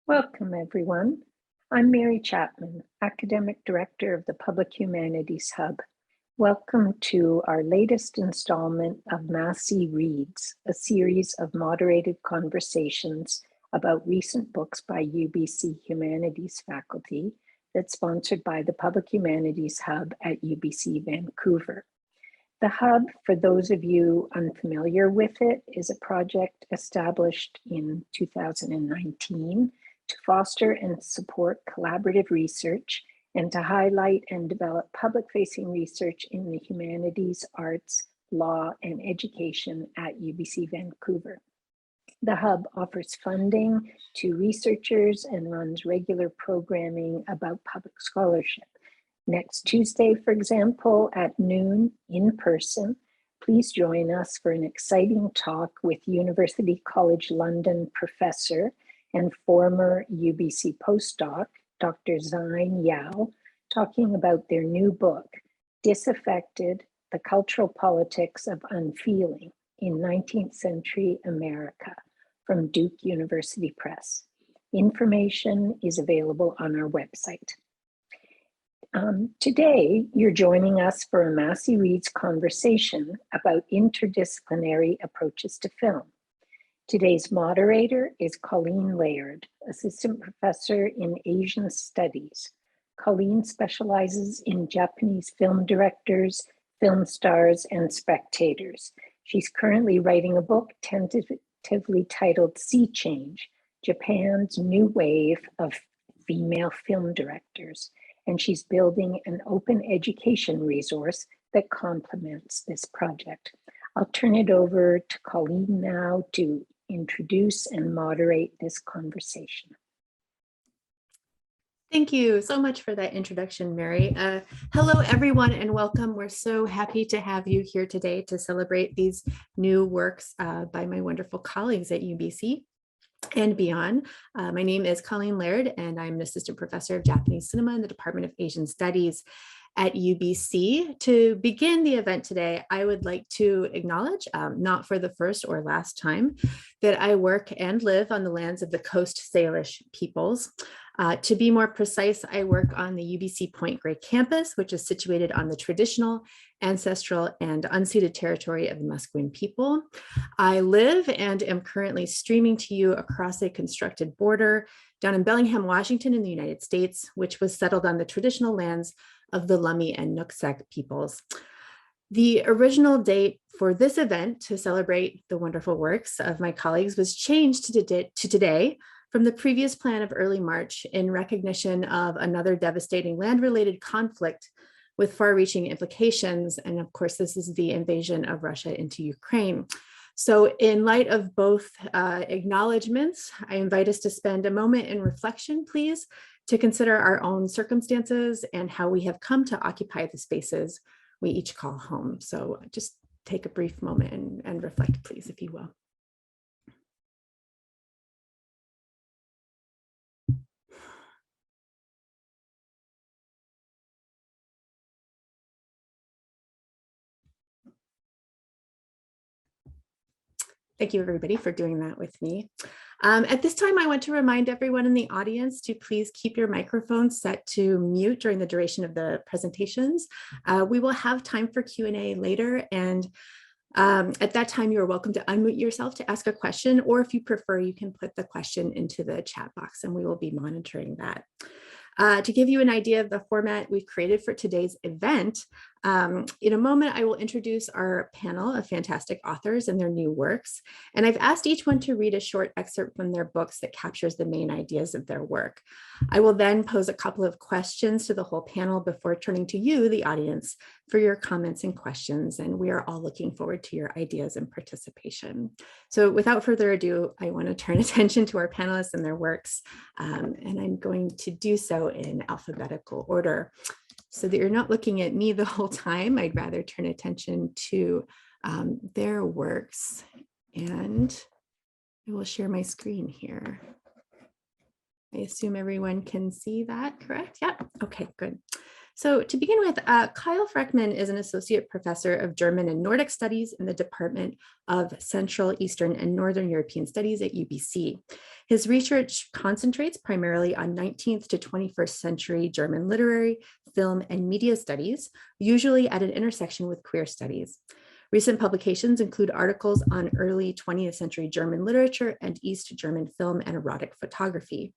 Welcome, everyone. I'm Mary Chapman, Academic Director of the Public Humanities Hub. Welcome to our latest installment of Massy Reads, a series of moderated conversations about recent books by UBC Humanities faculty that's sponsored by the Public Humanities Hub at UBC Vancouver. The Hub, for those of you unfamiliar with it, is a project established in 2019 to foster and support collaborative research and to highlight and develop public-facing research in the humanities, arts, law, and education at UBC Vancouver. The Hub offers funding to researchers and runs regular programming about public scholarship. Next Tuesday, for example, at noon in person, please join us for an exciting talk with University College London professor and former UBC postdoc, Dr. Zine Yao, talking about their new book, Disaffected: The Cultural Politics of Unfeeling in 19th Century America, from Duke University Press. Information is available on our website. Today, you're joining us for a Massy Reads conversation about interdisciplinary approaches to film. Today's moderator is Colleen Laird, Assistant Professor in Asian Studies. Colleen specializes in Japanese film directors, film stars, and spectators. She's currently writing a book tentatively titled Sea Change: Japan's New Wave of Female Film Directors, and she's building an open education resource that complements this project. I'll turn it over to Colleen now to introduce and moderate this conversation. Thank you so much for that introduction, Mary. Hello, everyone, and welcome. We're so happy to have you here today to celebrate these new works by my wonderful colleagues at UBC and beyond. My name is Colleen Laird, and I'm an assistant professor of Japanese cinema in the Department of Asian Studies at UBC. To begin the event today, I would like to acknowledge, not for the first or last time, that I work and live on the lands of the Coast Salish peoples. To be more precise, I work on the UBC Point Grey campus, which is situated on the traditional, ancestral, and unceded territory of the Musqueam people. I live and am currently streaming to you across a constructed border down in Bellingham, Washington in the United States, which was settled on the traditional lands of the Lummi and Nooksack peoples. The original date for this event to celebrate the wonderful works of my colleagues was changed to today from the previous plan of early March in recognition of another devastating land-related conflict with far-reaching implications. And of course, this is the invasion of Russia into Ukraine. So in light of both acknowledgements, I invite us to spend a moment in reflection, please, to consider our own circumstances and how we have come to occupy the spaces we each call home. So just take a brief moment and reflect, please, if you will. Thank you, everybody, for doing that with me. At this time, I want to remind everyone in the audience to please keep your microphones set to mute during the duration of the presentations. We will have time for Q&A later, and at that time, you're welcome to unmute yourself to ask a question, or if you prefer, you can put the question into the chat box, and we will be monitoring that. To give you an idea of the format we've created for today's event, in a moment, I will introduce our panel of fantastic authors and their new works. And I've asked each one to read a short excerpt from their books that captures the main ideas of their work. I will then pose a couple of questions to the whole panel before turning to you, the audience, for your comments and questions. And we are all looking forward to your ideas and participation. So without further ado, I want to turn attention to our panelists and their works. And I'm going to do so in alphabetical order. So that you're not looking at me the whole time, I'd rather turn attention to their works. And I will share my screen here. I assume everyone can see that, correct? Yeah, okay, good. So to begin with, Kyle Frackman is an associate professor of German and Nordic studies in the Department of Central, Eastern, and Northern European Studies at UBC. His research concentrates primarily on 19th to 21st century German literary, film, and media studies, usually at an intersection with queer studies. Recent publications include articles on early 20th century German literature and East German film and erotic photography.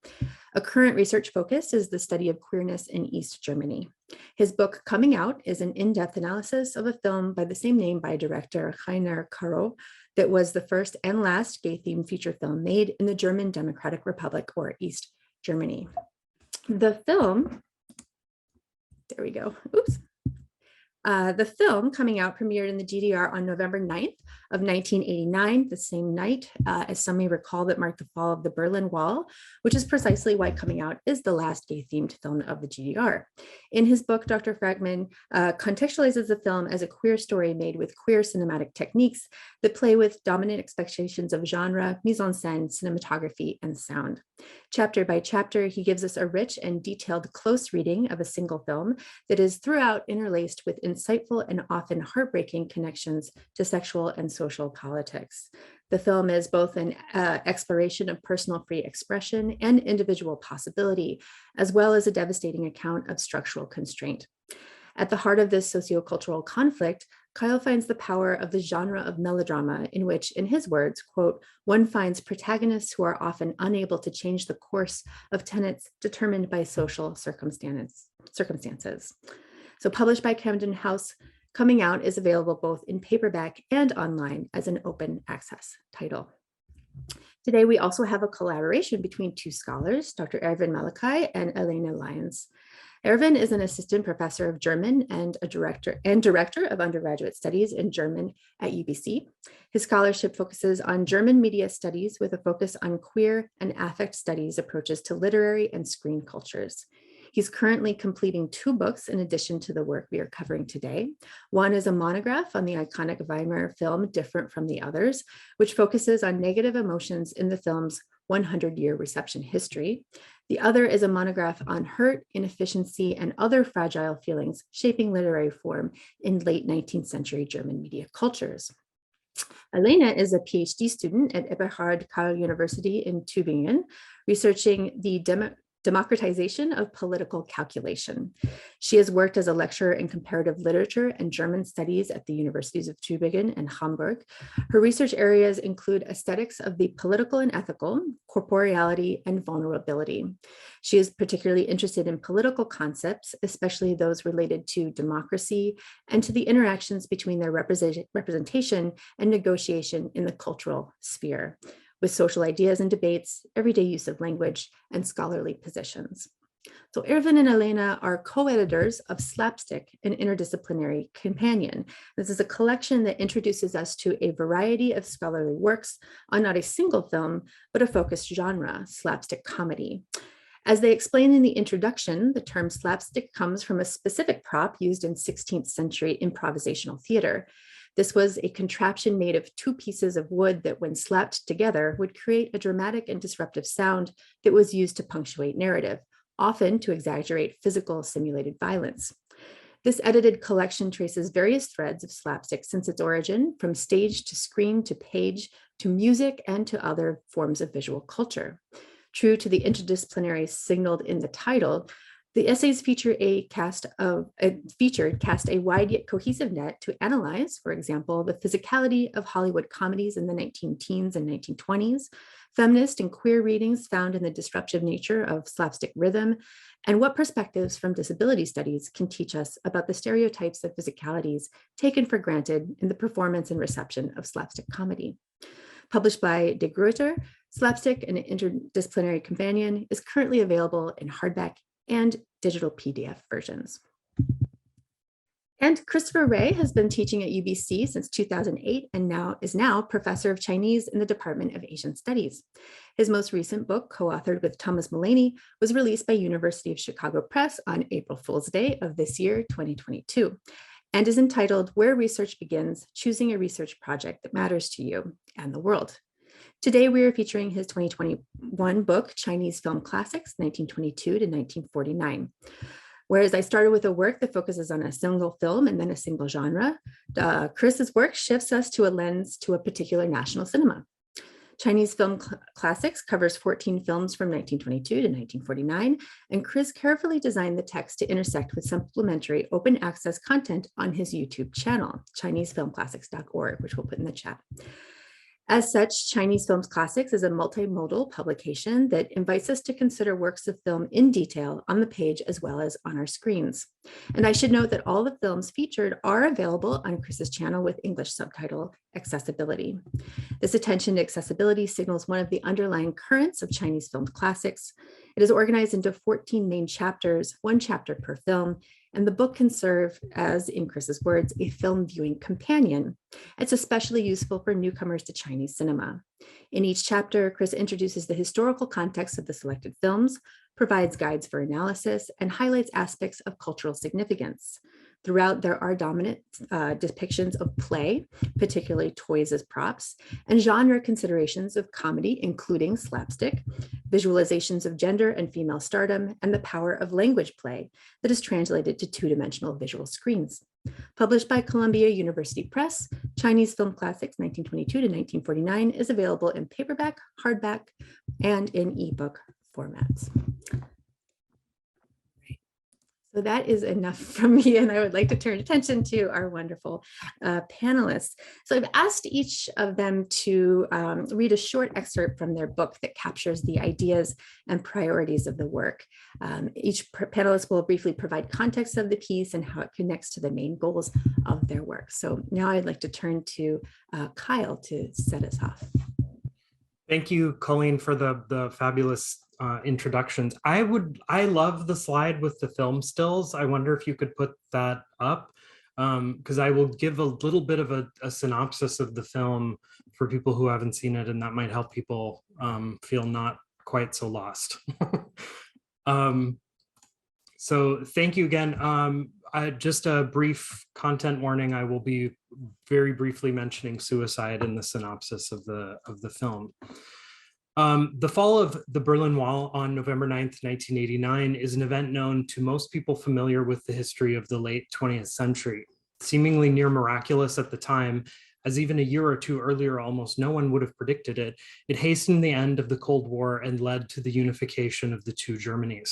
A current research focus is the study of queerness in East Germany. His book, Coming Out, is an in-depth analysis of a film by the same name by director Rainer Caro that was the first and last gay-themed feature film made in the German Democratic Republic, or East Germany. The film, there we go, oops. The film Coming Out premiered in the GDR on November 9th of 1989, the same night, as some may recall, that marked the fall of the Berlin Wall, which is precisely why Coming Out is the last gay-themed film of the GDR. In his book, Dr. Frackman contextualizes the film as a queer story made with queer cinematic techniques that play with dominant expectations of genre, mise-en-scène, cinematography, and sound. Chapter by chapter, he gives us a rich and detailed close reading of a single film that is throughout interlaced with insightful and often heartbreaking connections to sexual and social politics. The film is both an exploration of personal free expression and individual possibility, as well as a devastating account of structural constraint. At the heart of this sociocultural conflict, Kyle finds the power of the genre of melodrama in which, in his words, quote, one finds protagonists who are often unable to change the course of tenets determined by social circumstances. So published by Camden House, Coming Out is available both in paperback and online as an open access title. Today, we also have a collaboration between two scholars, Dr. Ervin Malakaj and Elena Lyons. Ervin is an assistant professor of German and director of undergraduate studies in German at UBC. His scholarship focuses on German media studies with a focus on queer and affect studies approaches to literary and screen cultures. He's currently completing 2 books in addition to the work we are covering today. One is a monograph on the iconic Weimar film, Different from the Others, which focuses on negative emotions in the film's 100-year reception history. The other is a monograph on hurt, inefficiency, and other fragile feelings shaping literary form in late 19th century German media cultures. Elena is a PhD student at Eberhard Karl University in Tübingen, researching the democratization of political calculation. She has worked as a lecturer in comparative literature and German studies at the universities of Tübingen and Hamburg. Her research areas include aesthetics of the political and ethical, corporeality, and vulnerability. She is particularly interested in political concepts, especially those related to democracy and to the interactions between their representation and negotiation in the cultural sphere, with social ideas and debates, everyday use of language, and scholarly positions. So Ervin and Elena are co-editors of Slapstick, an Interdisciplinary Companion. This is a collection that introduces us to a variety of scholarly works on not a single film, but a focused genre, slapstick comedy. As they explain in the introduction, the term slapstick comes from a specific prop used in 16th century improvisational theater. This was a contraption made of 2 pieces of wood that, when slapped together, would create a dramatic and disruptive sound that was used to punctuate narrative, often to exaggerate physical simulated violence. This edited collection traces various threads of slapstick since its origin, from stage to screen to page to music and to other forms of visual culture. True to the interdisciplinary signaled in the title, the essays cast a wide yet cohesive net to analyze, for example, the physicality of Hollywood comedies in the 19-teens and 1920s, feminist and queer readings found in the disruptive nature of slapstick rhythm, and what perspectives from disability studies can teach us about the stereotypes of physicalities taken for granted in the performance and reception of slapstick comedy. Published by De Gruyter, Slapstick, an Interdisciplinary Companion, is currently available in hardback and digital PDF versions. And Christopher Ray has been teaching at UBC since 2008 and is now professor of Chinese in the Department of Asian Studies. His most recent book, co-authored with Thomas Mullaney, was released by University of Chicago Press on April Fool's Day of this year, 2022, and is entitled Where Research Begins, Choosing a Research Project That Matters to You and the World. Today, we are featuring his 2021 book, Chinese Film Classics, 1922 to 1949. Whereas I started with a work that focuses on a single film and then a single genre, Chris's work shifts us to a lens to a particular national cinema. Chinese Film Classics covers 14 films from 1922 to 1949, and Chris carefully designed the text to intersect with supplementary open access content on his YouTube channel, ChineseFilmClassics.org, which we'll put in the chat. As such, Chinese Films Classics is a multimodal publication that invites us to consider works of film in detail on the page as well as on our screens. And I should note that all the films featured are available on Chris's channel with English subtitle accessibility. This attention to accessibility signals one of the underlying currents of Chinese Film Classics. It is organized into 14 main chapters, 1 chapter per film, and the book can serve as, in Chris's words, a film viewing companion. It's especially useful for newcomers to Chinese cinema. In each chapter, Chris introduces the historical context of the selected films, provides guides for analysis, and highlights aspects of cultural significance. Throughout, there are dominant depictions of play, particularly toys as props, and genre considerations of comedy, including slapstick, visualizations of gender and female stardom, and the power of language play that is translated to two-dimensional visual screens. Published by Columbia University Press, Chinese Film Classics 1922 to 1949 is available in paperback, hardback, and in ebook formats. So that is enough from me, and I would like to turn attention to our wonderful panelists. So I've asked each of them to read a short excerpt from their book that captures the ideas and priorities of the work. Each panelist will briefly provide context of the piece and how it connects to the main goals of their work. So now I'd like to turn to Kyle to set us off. Thank you, Colleen, for the fabulous introductions. I love the slide with the film stills. I wonder if you could put that up, because I will give a little bit of a synopsis of the film for people who haven't seen it, and that might help people feel not quite so lost. So thank you again. Just a brief content warning. I will be very briefly mentioning suicide in the synopsis of the film. The fall of the Berlin Wall on November 9th, 1989 is an event known to most people familiar with the history of the late 20th century. Seemingly near miraculous at the time, as even a year or two earlier, almost no one would have predicted it, it hastened the end of the Cold War and led to the unification of the two Germanys.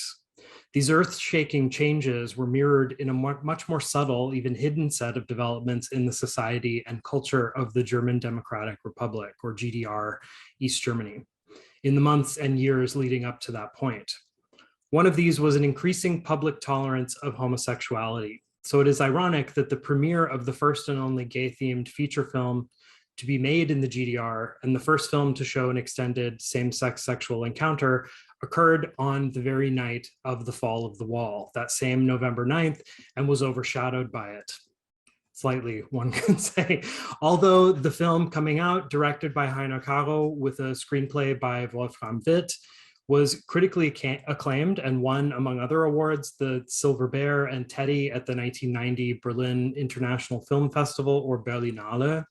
These earth-shaking changes were mirrored in a much more subtle, even hidden set of developments in the society and culture of the German Democratic Republic, or GDR, East Germany, in the months and years leading up to that point. One of these was an increasing public tolerance of homosexuality. So it is ironic that the premiere of the first and only gay-themed feature film to be made in the GDR and the first film to show an extended same-sex sexual encounter occurred on the very night of the fall of the wall, that same November 9th, and was overshadowed by it. Slightly, one can say. Although the film coming out, directed by Heiner Caro with a screenplay by Wolfram Witt, was critically acclaimed and won, among other awards, the Silver Bear and Teddy at the 1990 Berlin International Film Festival, or Berlinale.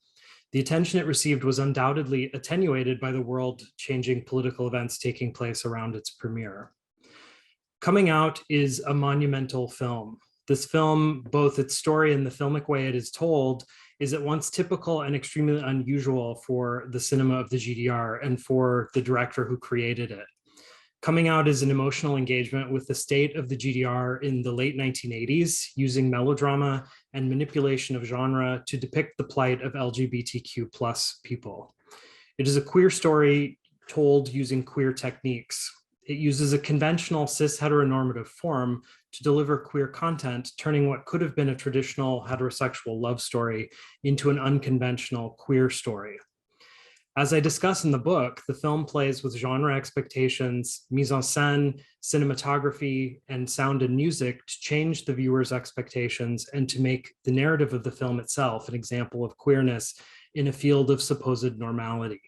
The attention it received was undoubtedly attenuated by the world-changing political events taking place around its premiere. Coming Out is a monumental film. This film, both its story and the filmic way it is told, is at once typical and extremely unusual for the cinema of the GDR and for the director who created it. Coming Out is an emotional engagement with the state of the GDR in the late 1980s, using melodrama and manipulation of genre to depict the plight of LGBTQ+ people. It is a queer story told using queer techniques. It uses a conventional cis heteronormative form to deliver queer content, turning what could have been a traditional heterosexual love story into an unconventional queer story. As I discuss in the book, the film plays with genre expectations, mise en scène, cinematography, and sound and music to change the viewer's expectations and to make the narrative of the film itself an example of queerness in a field of supposed normality.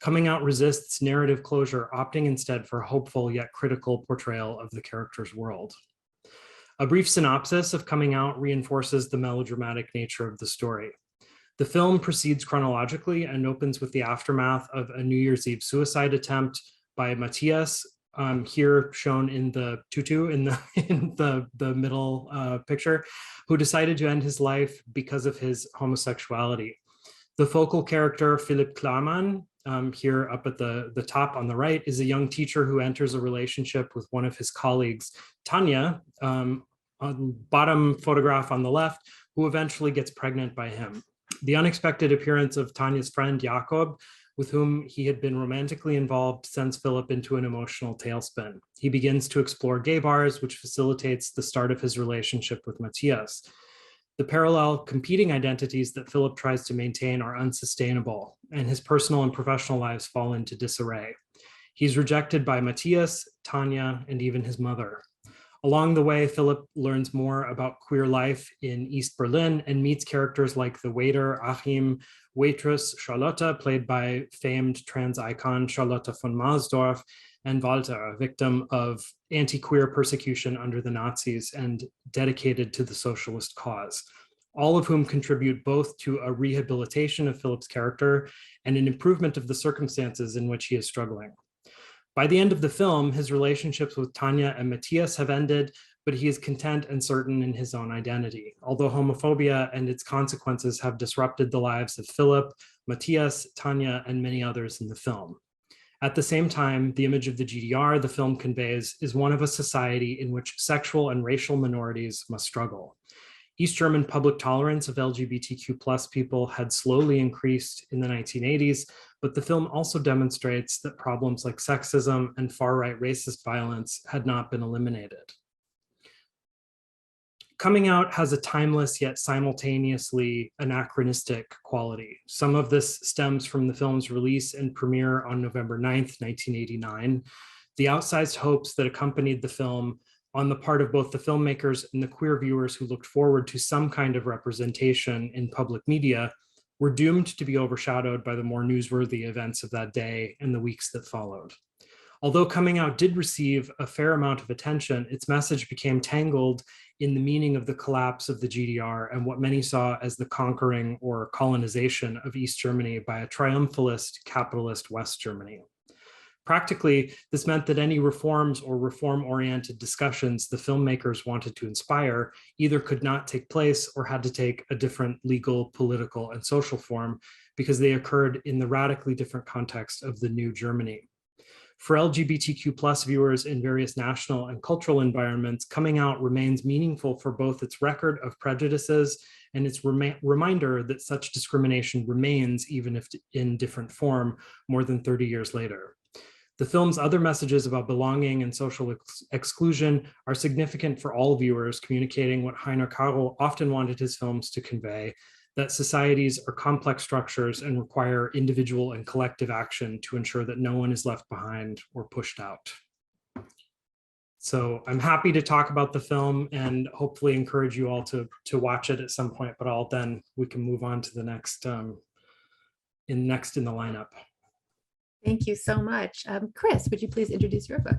Coming Out resists narrative closure, opting instead for a hopeful yet critical portrayal of the character's world. A brief synopsis of Coming Out reinforces the melodramatic nature of the story. The film proceeds chronologically and opens with the aftermath of a New Year's Eve suicide attempt by Matthias, here shown in the tutu in the middle picture, who decided to end his life because of his homosexuality. The focal character, Philipp Klarmann, here up at the top on the right, is a young teacher who enters a relationship with one of his colleagues, Tanya, on the bottom photograph on the left, who eventually gets pregnant by him. The unexpected appearance of Tanya's friend, Jakob, with whom he had been romantically involved, sends Philip into an emotional tailspin. He begins to explore gay bars, which facilitates the start of his relationship with Matthias. The parallel competing identities that Philip tries to maintain are unsustainable, and his personal and professional lives fall into disarray. He's rejected by Matthias, Tanya, and even his mother. Along the way, Philip learns more about queer life in East Berlin and meets characters like the waiter, Achim, waitress, Charlotte, played by famed trans icon Charlotte von Marsdorf, and Walter, a victim of anti-queer persecution under the Nazis and dedicated to the socialist cause, all of whom contribute both to a rehabilitation of Philip's character and an improvement of the circumstances in which he is struggling. By the end of the film, his relationships with Tanya and Matthias have ended, but he is content and certain in his own identity, although homophobia and its consequences have disrupted the lives of Philip, Matthias, Tanya, and many others in the film. At the same time, the image of the GDR the film conveys is one of a society in which sexual and racial minorities must struggle. East German public tolerance of LGBTQ+ people had slowly increased in the 1980s, but the film also demonstrates that problems like sexism and far-right racist violence had not been eliminated. Coming out has a timeless yet simultaneously anachronistic quality. Some of this stems from the film's release and premiere on November 9th, 1989. The outsized hopes that accompanied the film on the part of both the filmmakers and the queer viewers who looked forward to some kind of representation in public media were doomed to be overshadowed by the more newsworthy events of that day and the weeks that followed. Although Coming Out did receive a fair amount of attention, its message became tangled in the meaning of the collapse of the GDR and what many saw as the conquering or colonization of East Germany by a triumphalist capitalist West Germany. Practically, this meant that any reforms or reform-oriented discussions the filmmakers wanted to inspire either could not take place or had to take a different legal, political, and social form because they occurred in the radically different context of the new Germany. For LGBTQ+ viewers in various national and cultural environments, Coming Out remains meaningful for both its record of prejudices and its reminder that such discrimination remains, even if in different form, more than 30 years later. The film's other messages about belonging and social exclusion are significant for all viewers, communicating what Heiner Karo often wanted his films to convey, that societies are complex structures and require individual and collective action to ensure that no one is left behind or pushed out. So I'm happy to talk about the film and hopefully encourage you all to watch it at some point, but then we can move on to the next in the lineup. Thank you so much. Chris, would you please introduce your book?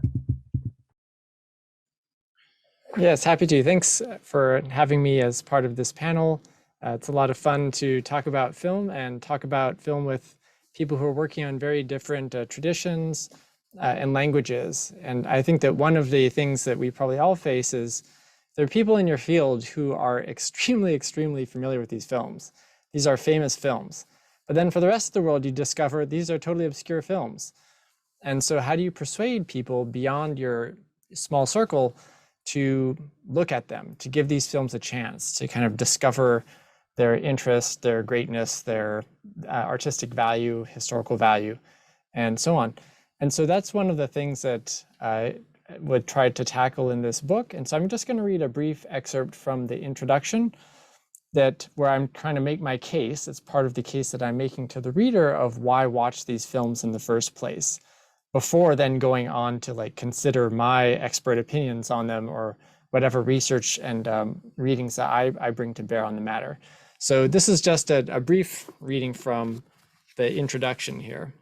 Yes, happy to. Thanks for having me as part of this panel. It's a lot of fun to talk about film and talk about film with people who are working on very different traditions and languages. And I think that one of the things that we probably all face is there are people in your field who are extremely, extremely familiar with these films. These are famous films. But then for the rest of the world, you discover these are totally obscure films. And so how do you persuade people beyond your small circle to look at them, to give these films a chance, to kind of discover their interest, their greatness, their artistic value, historical value, and so on. And so that's one of the things that I would try to tackle in this book. And so I'm just going to read a brief excerpt from the introduction where I'm trying to make my case. It's part of the case that I'm making to the reader of why watch these films in the first place, before then going on to consider my expert opinions on them or whatever research and readings that I bring to bear on the matter. So this is just a brief reading from the introduction here.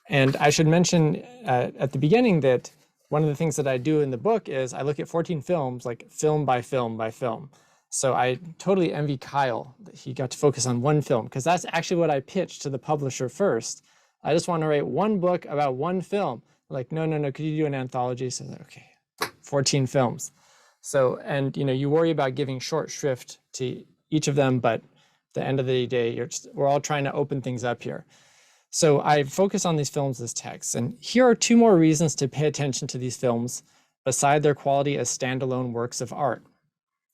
And I should mention at the beginning that one of the things that I do in the book is I look at 14 films, film by film by film. So I totally envy Kyle that he got to focus on one film, because that's actually what I pitched to the publisher first. I just want to write one book about one film. Like, no, could you do an anthology? So okay, 14 films. So, and you worry about giving short shrift to each of them, but at the end of the day, we're all trying to open things up here. So I focus on these films as texts, and here are 2 more reasons to pay attention to these films beside their quality as standalone works of art.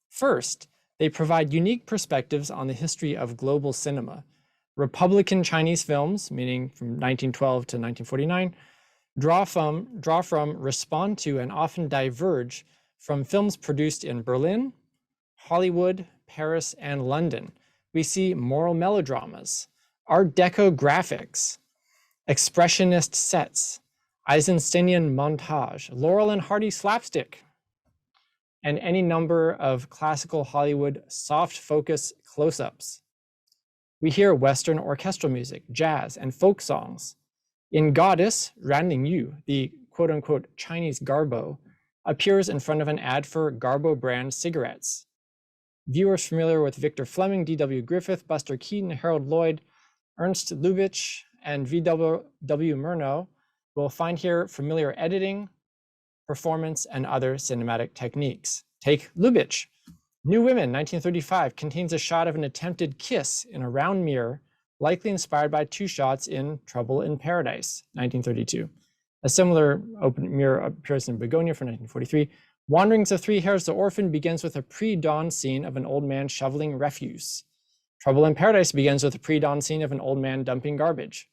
First, they provide unique perspectives on the history of global cinema. Republican Chinese films, meaning from 1912 to 1949, draw from, respond to, and often diverge from films produced in Berlin, Hollywood, Paris, and London. We see moral melodramas, Art Deco graphics, expressionist sets, Eisensteinian montage, Laurel and Hardy slapstick, and any number of classical Hollywood soft focus close-ups. We hear Western orchestral music, jazz, and folk songs. In Goddess, Ranling Yu, the quote-unquote Chinese Garbo, appears in front of an ad for Garbo brand cigarettes. Viewers familiar with Victor Fleming, D.W. Griffith, Buster Keaton, Harold Lloyd, Ernst Lubitsch, and V.W. Murnau will find here familiar editing, performance, and other cinematic techniques. Take Lubitsch. New Women, 1935, contains a shot of an attempted kiss in a round mirror, likely inspired by 2 shots in Trouble in Paradise, 1932. A similar open mirror appears in Begonia from 1943. Wanderings of Three Hares, the Orphan begins with a pre-dawn scene of an old man shoveling refuse. Trouble in Paradise begins with a pre-dawn scene of an old man dumping garbage.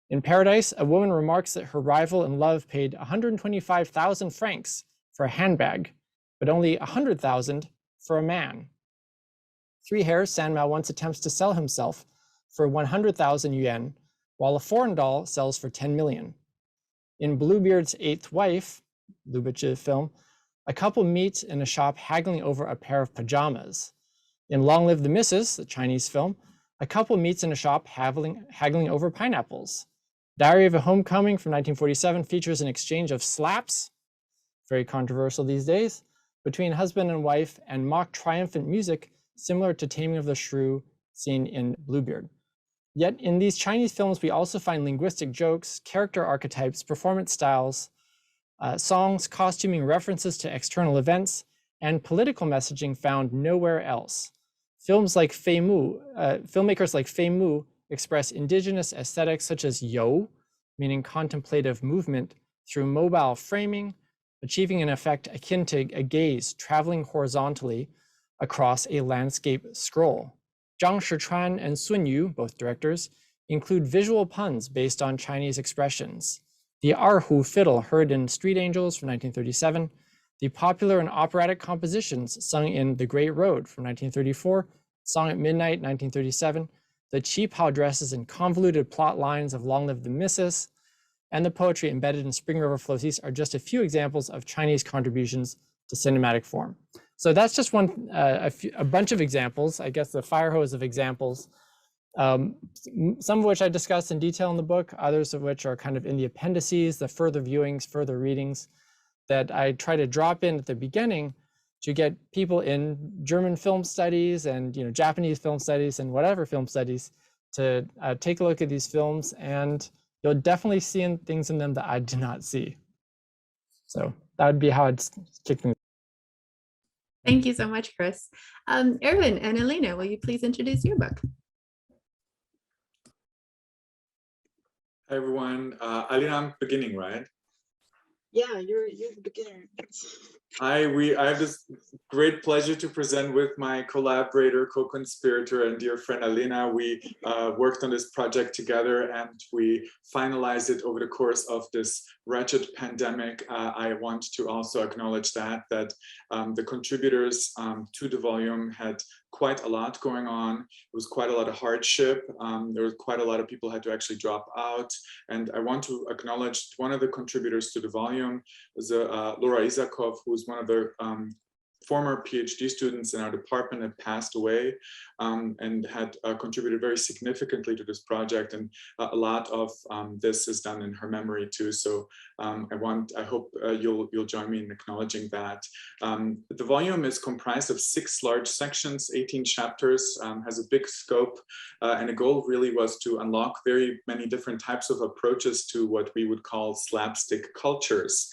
In Paradise, a woman remarks that her rival in love paid 125,000 francs for a handbag, but only 100,000 for a man. Three Hares, Sandmal once attempts to sell himself for 100,000 yuan, while a foreign doll sells for 10 million. In Bluebeard's Eighth Wife, Lubitsch's film, a couple meet in a shop haggling over a pair of pajamas. In Long Live the Missus, the Chinese film, a couple meets in a shop haggling over pineapples. Diary of a Homecoming from 1947 features an exchange of slaps, very controversial these days, between husband and wife, and mock triumphant music similar to Taming of the Shrew seen in Bluebeard. Yet in these Chinese films, we also find linguistic jokes, character archetypes, performance styles, songs, costuming, references to external events, and political messaging found nowhere else. Filmmakers like Fei Mu express indigenous aesthetics such as you, meaning contemplative movement, through mobile framing, achieving an effect akin to a gaze traveling horizontally across a landscape scroll. Zhang Shichuan and Sun Yu, both directors, include visual puns based on Chinese expressions. The erhu fiddle heard in Street Angels from 1937, the popular and operatic compositions sung in The Great Road from 1934, Song at Midnight, 1937, the qipao dresses and convoluted plot lines of Long Live the Missus, and the poetry embedded in Spring River Flows East are just a few examples of Chinese contributions to cinematic form. So that's just a bunch of examples, I guess the fire hose of examples, some of which I discuss in detail in the book, others of which are kind of in the appendices, the further viewings, further readings that I try to drop in at the beginning to get people in German film studies and Japanese film studies and whatever film studies to take a look at these films, and you'll definitely see things in them that I did not see. So that would be how I'd kick things. Thank you so much, Chris. Ervin and Elena, will you please introduce your book? Hi, everyone. Alina, I'm beginning, right? Yeah, you're the beginner. I have this great pleasure to present with my collaborator, co-conspirator, and dear friend Alina. We worked on this project together and we finalized it over the course of this wretched pandemic. I want to also acknowledge that the contributors to the volume had quite a lot going on. It was quite a lot of hardship. There was quite a lot of people had to actually drop out. And I want to acknowledge one of the contributors to the volume was Laura Isakov, who's one of the former PhD students in our department have passed away and had contributed very significantly to this project. And a lot of this is done in her memory too. So I hope you'll join me in acknowledging that. The volume is comprised of 6 large sections, 18 chapters, has a big scope, and the goal really was to unlock very many different types of approaches to what we would call slapstick cultures.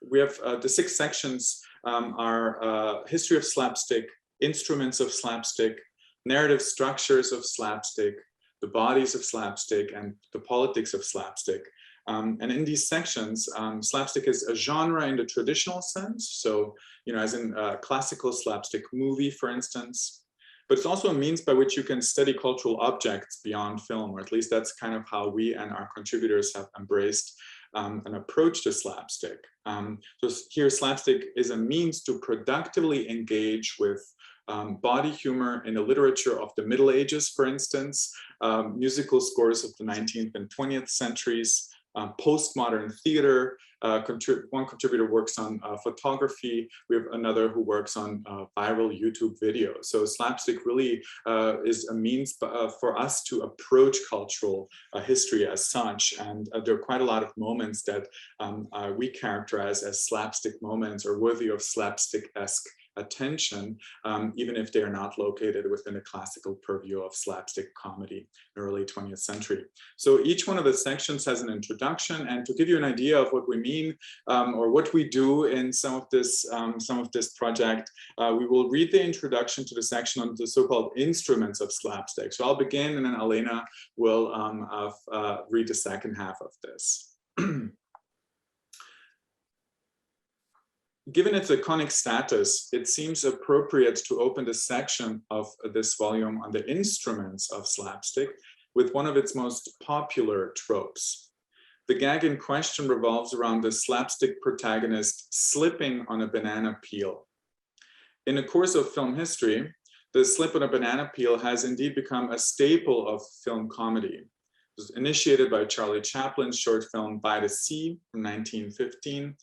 We have the 6 sections are history of slapstick, instruments of slapstick, narrative structures of slapstick, the bodies of slapstick, and the politics of slapstick. And in these sections, slapstick is a genre in the traditional sense. So, as in classical slapstick movie, for instance, but it's also a means by which you can study cultural objects beyond film, or at least that's kind of how we and our contributors have embraced an approach to slapstick. So here, slapstick is a means to productively engage with body humor in the literature of the Middle Ages, for instance, musical scores of the 19th and 20th centuries, postmodern theater. One contributor works on photography. We have another who works on viral YouTube videos. So slapstick really is a means for us to approach cultural history as such. And there are quite a lot of moments that we characterize as slapstick moments or worthy of slapstick-esque attention, even if they are not located within the classical purview of slapstick comedy in the early 20th century. So each one of the sections has an introduction, and to give you an idea of what we mean or what we do in some of this project, we will read the introduction to the section on the so-called instruments of slapstick. So I'll begin, and then Elena will read the second half of this. Given its iconic status, it seems appropriate to open the section of this volume on the instruments of slapstick with one of its most popular tropes. The gag in question revolves around the slapstick protagonist slipping on a banana peel. In the course of film history, the slip on a banana peel has indeed become a staple of film comedy. It was initiated by Charlie Chaplin's short film By the Sea from 1915.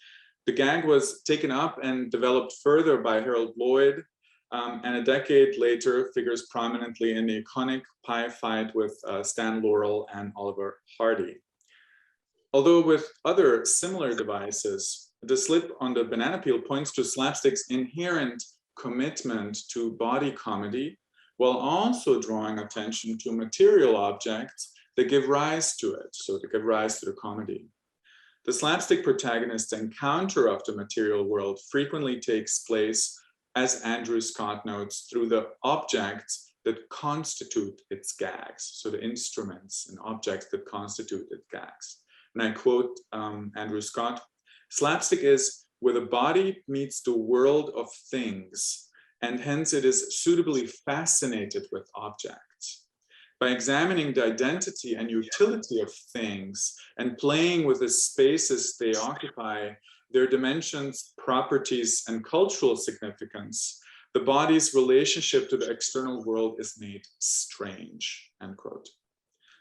The gag was taken up and developed further by Harold Lloyd, and a decade later figures prominently in the iconic pie fight with Stan Laurel and Oliver Hardy. Although with other similar devices, the slip on the banana peel points to slapstick's inherent commitment to body comedy, while also drawing attention to material objects that give rise to it, so that give rise to the comedy. The slapstick protagonist's encounter of the material world frequently takes place, as Andrew Scott notes, through the objects that constitute its gags, so the instruments and objects that constitute its gags. And I quote Andrew Scott, "Slapstick is where the body meets the world of things, and hence it is suitably fascinated with objects. By examining the identity and utility of things and playing with the spaces they occupy, their dimensions, properties, and cultural significance, the body's relationship to the external world is made strange," end quote.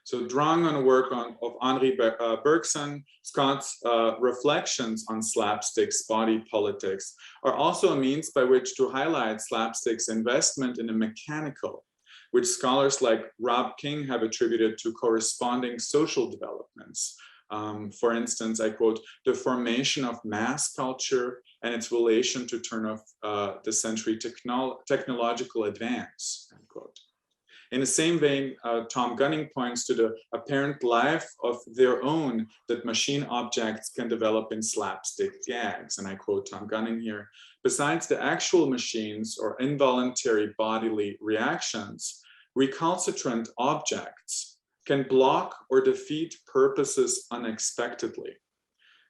So drawing on a work of Henri Bergson, Scott's reflections on slapstick's body politics are also a means by which to highlight slapstick's investment in the mechanical, which scholars like Rob King have attributed to corresponding social developments. For instance, I quote, "the formation of mass culture and its relation to turn of the century technological advance," end quote. In the same vein, Tom Gunning points to the apparent life of their own that machine objects can develop in slapstick gags. And I quote Tom Gunning here, "Besides the actual machines or involuntary bodily reactions, recalcitrant objects can block or defeat purposes unexpectedly.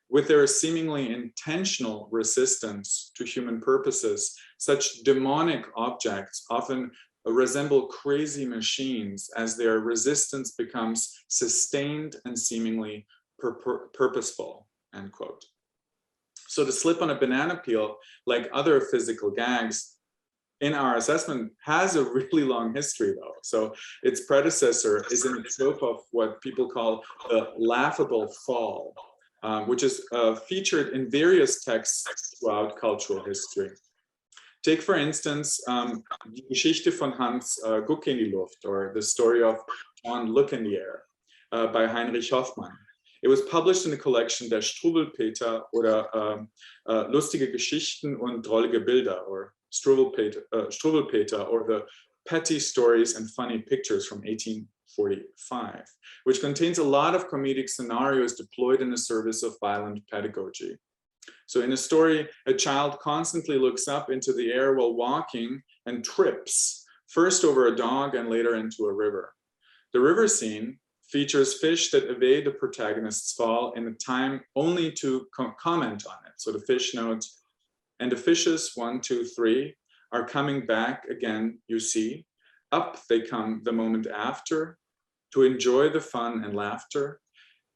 With their seemingly intentional resistance to human purposes, such demonic objects often resemble crazy machines as their resistance becomes sustained and seemingly purposeful," end quote. So the slip on a banana peel, like other physical gags, in our assessment, has a really long history though. So its predecessor is in the trope of what people call the laughable fall, which is featured in various texts throughout cultural history. Take, for instance, die Geschichte von Hans Guck in die Luft, or the story of John Look in the Air by Heinrich Hoffmann. It was published in the collection Der Struwwelpeter oder lustige Geschichten und drollige Bilder, or Struwwelpeter, or the petty stories and funny pictures from 1845, which contains a lot of comedic scenarios deployed in the service of violent pedagogy. So in the story, a child constantly looks up into the air while walking and trips, first over a dog and later into a river. The river scene features fish that evade the protagonist's fall in the time only to comment on it. So the fish notes, and the fishes, 1, 2, 3, are coming back again, you see. Up they come the moment after to enjoy the fun and laughter.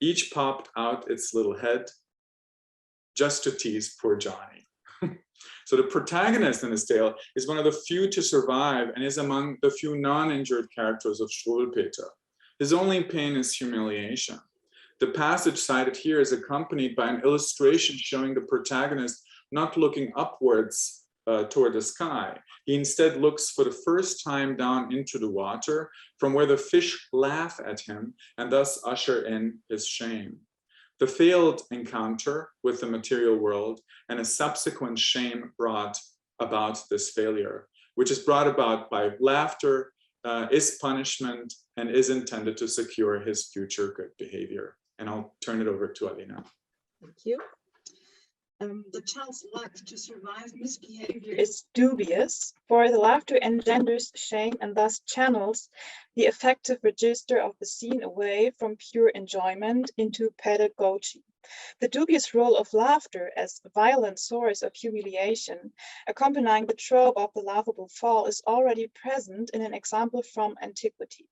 Each popped out its little head just to tease poor Johnny. So the protagonist in this tale is one of the few to survive and is among the few non-injured characters of Struwwelpeter. His only pain is humiliation. The passage cited here is accompanied by an illustration showing the protagonist not looking upwards toward the sky. He instead looks for the first time down into the water, from where the fish laugh at him and thus usher in his shame. The failed encounter with the material world and a subsequent shame brought about this failure, which is brought about by laughter, is punishment, and is intended to secure his future good behavior. And I'll turn it over to Alina. Thank you. The child's luck to survive misbehavior is dubious, for the laughter engenders shame and thus channels the affective register of the scene away from pure enjoyment into pedagogy. The dubious role of laughter as a violent source of humiliation, accompanying the trope of the laughable fall, is already present in an example from antiquity.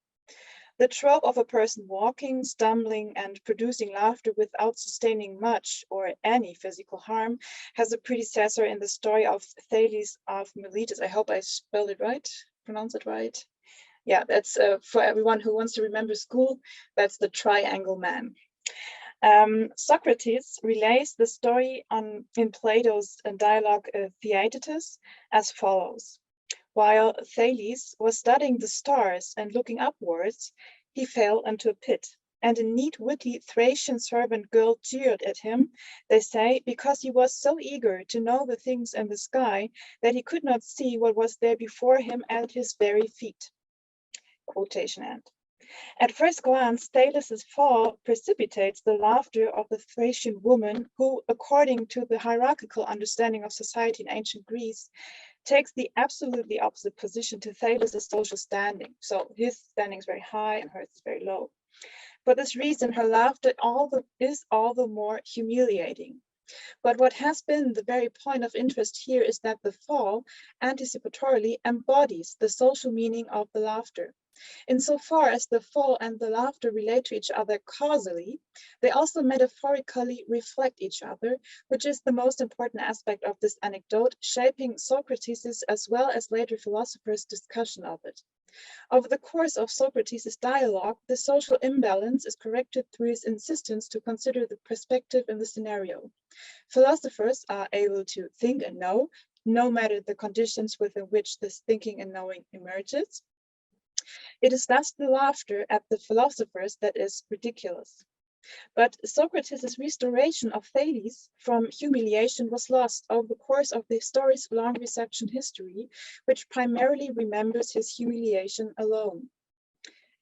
The trope of a person walking, stumbling, and producing laughter without sustaining much or any physical harm has a predecessor in the story of Thales of Miletus. I hope I spelled it right, pronounce it right. Yeah, that's for everyone who wants to remember school, that's the Triangle Man. Socrates relays the story in Plato's dialogue Theaetetus as follows. While Thales was studying the stars and looking upwards, he fell into a pit, and a neat, witty Thracian servant girl jeered at him, they say, because he was so eager to know the things in the sky that he could not see what was there before him at his very feet. Quotation end. At first glance, Thales' fall precipitates the laughter of the Thracian woman who, according to the hierarchical understanding of society in ancient Greece, takes the absolutely opposite position to Thales' social standing. So his standing is very high and hers is very low. For this reason, her laughter is all the more humiliating. But what has been the very point of interest here is that the fall anticipatorily embodies the social meaning of the laughter. Insofar as the fall and the laughter relate to each other causally, they also metaphorically reflect each other, which is the most important aspect of this anecdote, shaping Socrates' as well as later philosophers' discussion of it. Over the course of Socrates' dialogue, the social imbalance is corrected through his insistence to consider the perspective in the scenario. Philosophers are able to think and know, no matter the conditions within which this thinking and knowing emerges. It is thus the laughter at the philosophers that is ridiculous. But Socrates' restoration of Thales from humiliation was lost over the course of the story's long reception history, which primarily remembers his humiliation alone.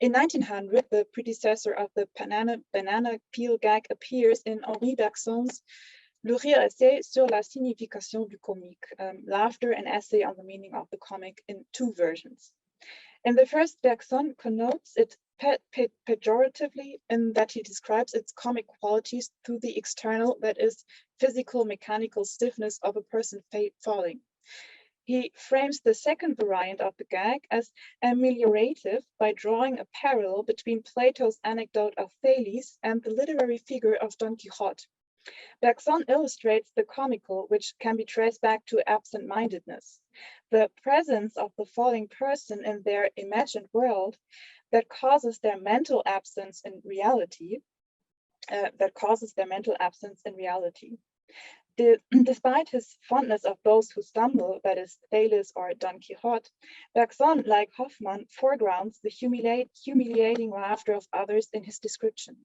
In 1900, the predecessor of the banana peel gag appears in Henri Bergson's Le Rire Essai sur la signification du comique, Laughter, an essay on the meaning of the comic, in 2 versions. In the first, Bergson connotes it pejoratively in that he describes its comic qualities through the external, that is, physical, mechanical stiffness of a person falling. He frames the second variant of the gag as ameliorative by drawing a parallel between Plato's anecdote of Thales and the literary figure of Don Quixote. Bergson illustrates the comical, which can be traced back to absent-mindedness, the presence of the falling person in their imagined world that causes their mental absence in reality. Despite his fondness of those who stumble, that is, Thales or Don Quixote, Bergson, like Hoffmann, foregrounds the humiliating laughter of others in his description.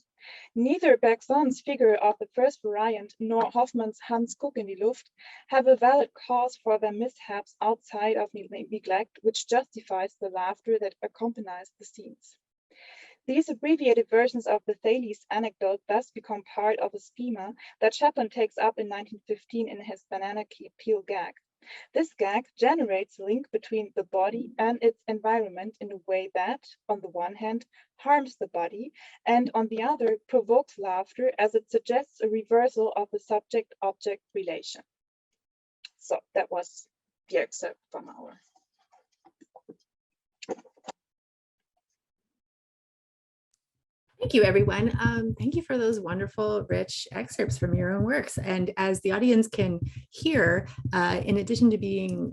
Neither Bergson's figure of the first variant nor Hoffmann's Hans Guck in die Luft have a valid cause for their mishaps outside of neglect, which justifies the laughter that accompanies the scenes. These abbreviated versions of the Thales anecdote thus become part of a schema that Chaplin takes up in 1915 in his banana peel gag. This gag generates a link between the body and its environment in a way that, on the one hand, harms the body, and on the other, provokes laughter as it suggests a reversal of the subject-object relation. So that was the excerpt from our. Thank you, everyone. Thank you for those wonderful, rich excerpts from your own works. And as the audience can hear, in addition to being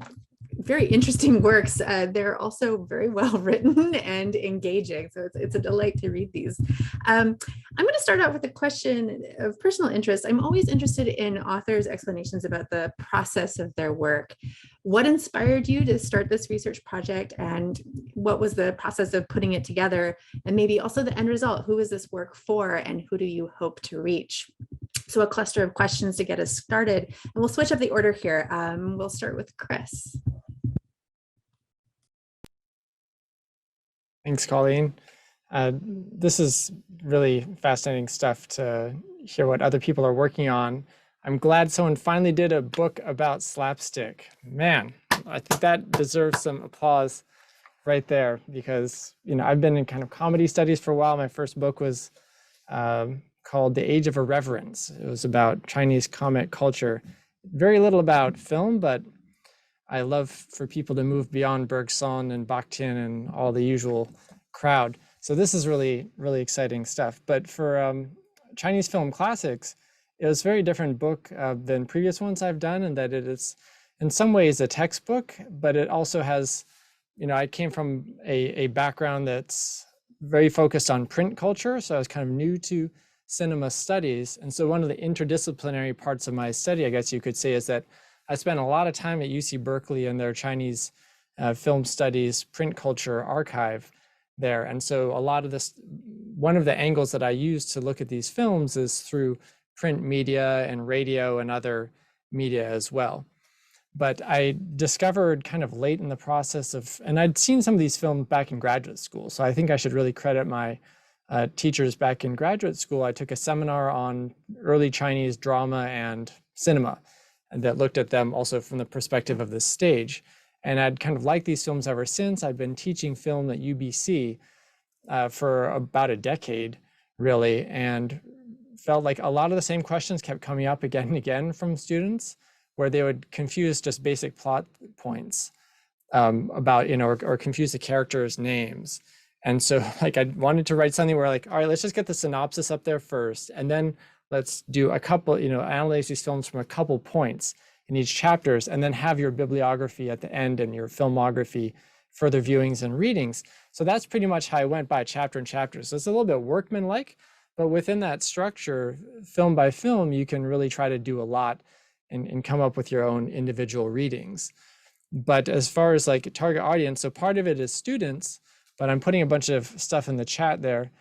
very interesting works, they're also very well written and engaging. So it's a delight to read these. I'm going to start out with a question of personal interest. I'm always interested in authors' explanations about the process of their work. What inspired you to start this research project, and what was the process of putting it together? And maybe also the end result. Who is this work for, and who do you hope to reach? So a cluster of questions to get us started. And we'll switch up the order here. We'll start with Chris. Thanks, Colleen. This is really fascinating stuff to hear what other people are working on. I'm glad someone finally did a book about slapstick. Man, I think that deserves some applause right there, because I've been in kind of comedy studies for a while. My first book was called The Age of Irreverence. It was about Chinese comic culture. Very little about film, but I love for people to move beyond Bergson and Bakhtin and all the usual crowd. So this is really, really exciting stuff. But for Chinese film classics, it was a very different book than previous ones I've done, in that it is in some ways a textbook, but it also has, I came from a background that's very focused on print culture. So I was kind of new to cinema studies. And so one of the interdisciplinary parts of my study, I guess you could say, is that I spent a lot of time at UC Berkeley in their Chinese film studies print culture archive there. And so a lot of this, one of the angles that I use to look at these films is through print media and radio and other media as well. But I discovered kind of late in the process of, and I'd seen some of these films back in graduate school. So I think I should really credit my teachers back in graduate school. I took a seminar on early Chinese drama and cinema, and that looked at them also from the perspective of the stage. And I'd kind of liked these films ever since. I'd been teaching film at UBC for about a decade, really, and felt like a lot of the same questions kept coming up again and again from students, where they would confuse just basic plot points about, or confuse the characters' names. And so like I wanted to write something where like, all right, let's just get the synopsis up there first, and then let's do a couple, analyze these films from a couple points in each chapters, and then have your bibliography at the end and your filmography, further viewings and readings. So that's pretty much how I went by chapter and chapter. So it's a little bit workmanlike, but within that structure, film by film, you can really try to do a lot and come up with your own individual readings. But as far as like target audience, so part of it is students, but I'm putting a bunch of stuff in the chat there.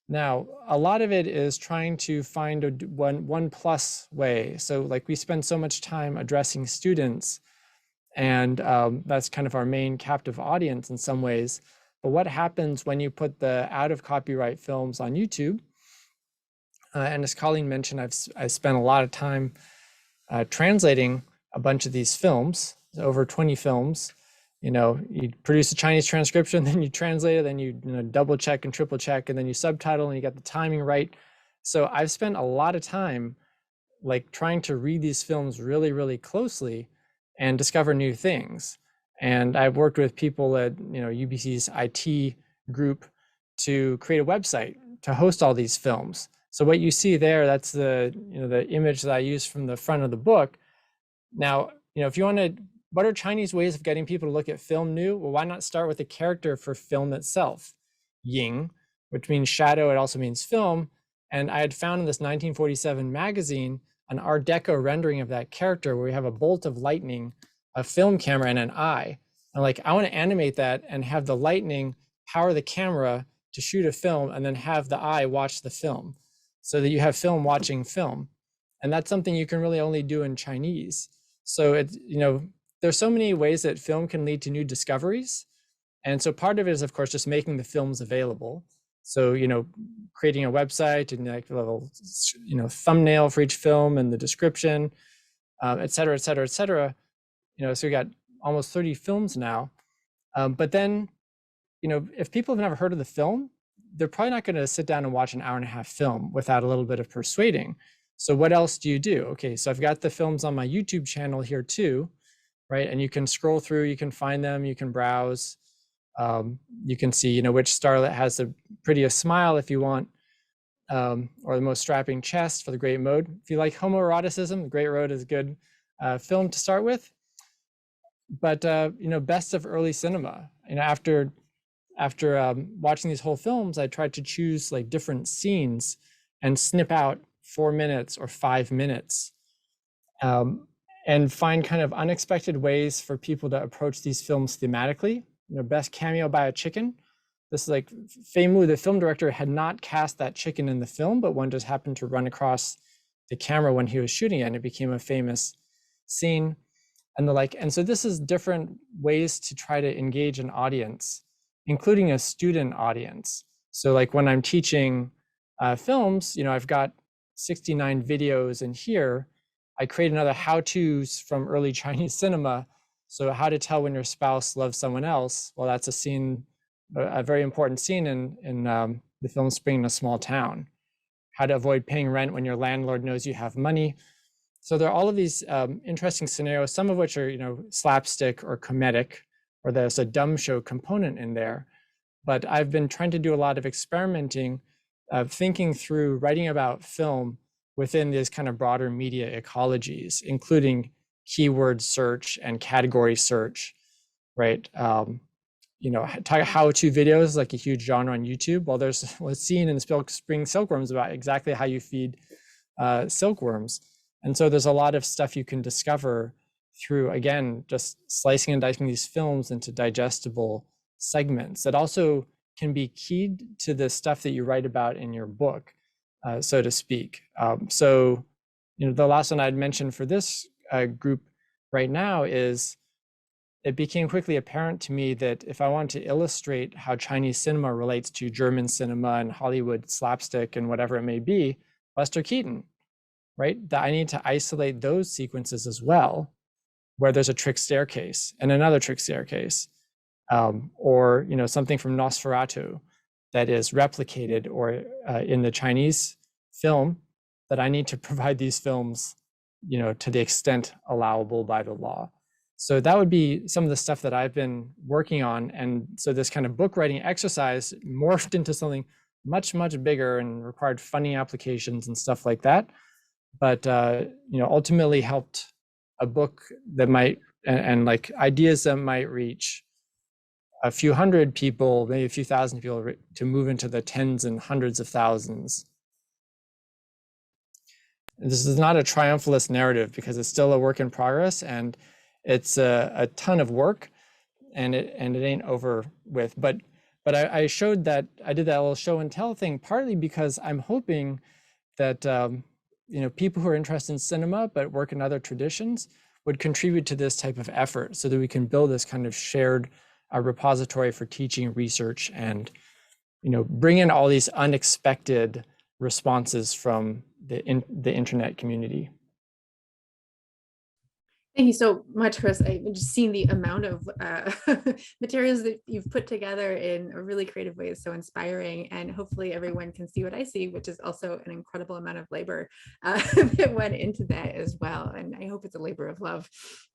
Now, a lot of it is trying to find a one plus way. So like we spend so much time addressing students, and that's kind of our main captive audience in some ways. But what happens when you put the out of copyright films on YouTube? And as Colleen mentioned, I've spent a lot of time translating a bunch of these films, over 20 films. You produce a Chinese transcription, then you translate it, then you double check and triple check, and then you subtitle and you get the timing right. So I've spent a lot of time like trying to read these films really, really closely and discover new things. And I've worked with people at UBC's IT group to create a website to host all these films. So what you see there, that's the the image that I use from the front of the book. Now, if you want to, what are Chinese ways of getting people to look at film new? Well, why not start with the character for film itself? Ying, which means shadow, it also means film. And I had found in this 1947 magazine an Art Deco rendering of that character where we have a bolt of lightning, a film camera, and an eye. And like, I want to animate that and have the lightning power the camera to shoot a film and then have the eye watch the film so that you have film watching film. And that's something you can really only do in Chinese. So it's, you know, there's so many ways that film can lead to new discoveries. And so part of it is, of course, just making the films available. So, you know, creating a website and like a little, you know, thumbnail for each film and the description, et cetera, et cetera, et cetera. You know, so we got almost 30 films now. But then, you know, if people have never heard of the film, they're probably not going to sit down and watch an 1.5-hour film without a little bit of persuading. So what else do you do? Okay, so I've got the films on my YouTube channel here too, right? And you can scroll through, you can find them, you can browse. You can see, you know, which starlet has the prettiest smile if you want, or the most strapping chest for the Great Mode. If you like homoeroticism, the Great Road is a good film to start with. But you know, best of early cinema. You know, after watching these whole films, I tried to choose like different scenes and snip out 4 minutes or 5 minutes, and find kind of unexpected ways for people to approach these films thematically. You know, best cameo by a chicken. This is like Fei-Mu, the film director, had not cast that chicken in the film, but one just happened to run across the camera when he was shooting it, and it became a famous scene and the like. And so this is different ways to try to engage an audience, including a student audience. So like when I'm teaching films, you know, I've got 69 videos in here. I create another how-tos from early Chinese cinema. So how to tell when your spouse loves someone else. Well, that's a scene, a very important scene in the film Spring in a Small Town. How to avoid paying rent when your landlord knows you have money. So there are all of these interesting scenarios, some of which are, you know, slapstick or comedic, or there's a dumb show component in there. But I've been trying to do a lot of experimenting, thinking through writing about film within these kind of broader media ecologies, including keyword search and category search, right? You know, how-to videos, like a huge genre on YouTube. Well, there's a scene in Spring Silkworms about exactly how you feed silkworms. And so there's a lot of stuff you can discover through, again, just slicing and dicing these films into digestible segments that also can be keyed to the stuff that you write about in your book, so to speak. So, you know, the last one I'd mentioned for this group right now is, it became quickly apparent to me that if I want to illustrate how Chinese cinema relates to German cinema and Hollywood slapstick and whatever it may be, Buster Keaton, right? That I need to isolate those sequences as well, where there's a trick staircase and another trick staircase, or, you know, something from Nosferatu that is replicated, or in the Chinese film, that I need to provide these films, you know, to the extent allowable by the law. So that would be some of the stuff that I've been working on. And so this kind of book writing exercise morphed into something much, much bigger and required funny applications and stuff like that. But, you know, ultimately helped a book that might, and like ideas that might reach a few hundred people, maybe a few thousand people, to move into the tens and hundreds of thousands. This is not a triumphalist narrative because it's still a work in progress, and it's a ton of work, and it ain't over with. But I showed that, I did that little show and tell thing partly because I'm hoping that you know, people who are interested in cinema but work in other traditions would contribute to this type of effort, so that we can build this kind of shared repository for teaching, research, and, you know, bring in all these unexpected responses from the internet community. Thank you so much, Chris. I've just seen the amount of materials that you've put together in a really creative way is so inspiring, and hopefully everyone can see what I see, which is also an incredible amount of labor that went into that as well. And I hope it's a labor of love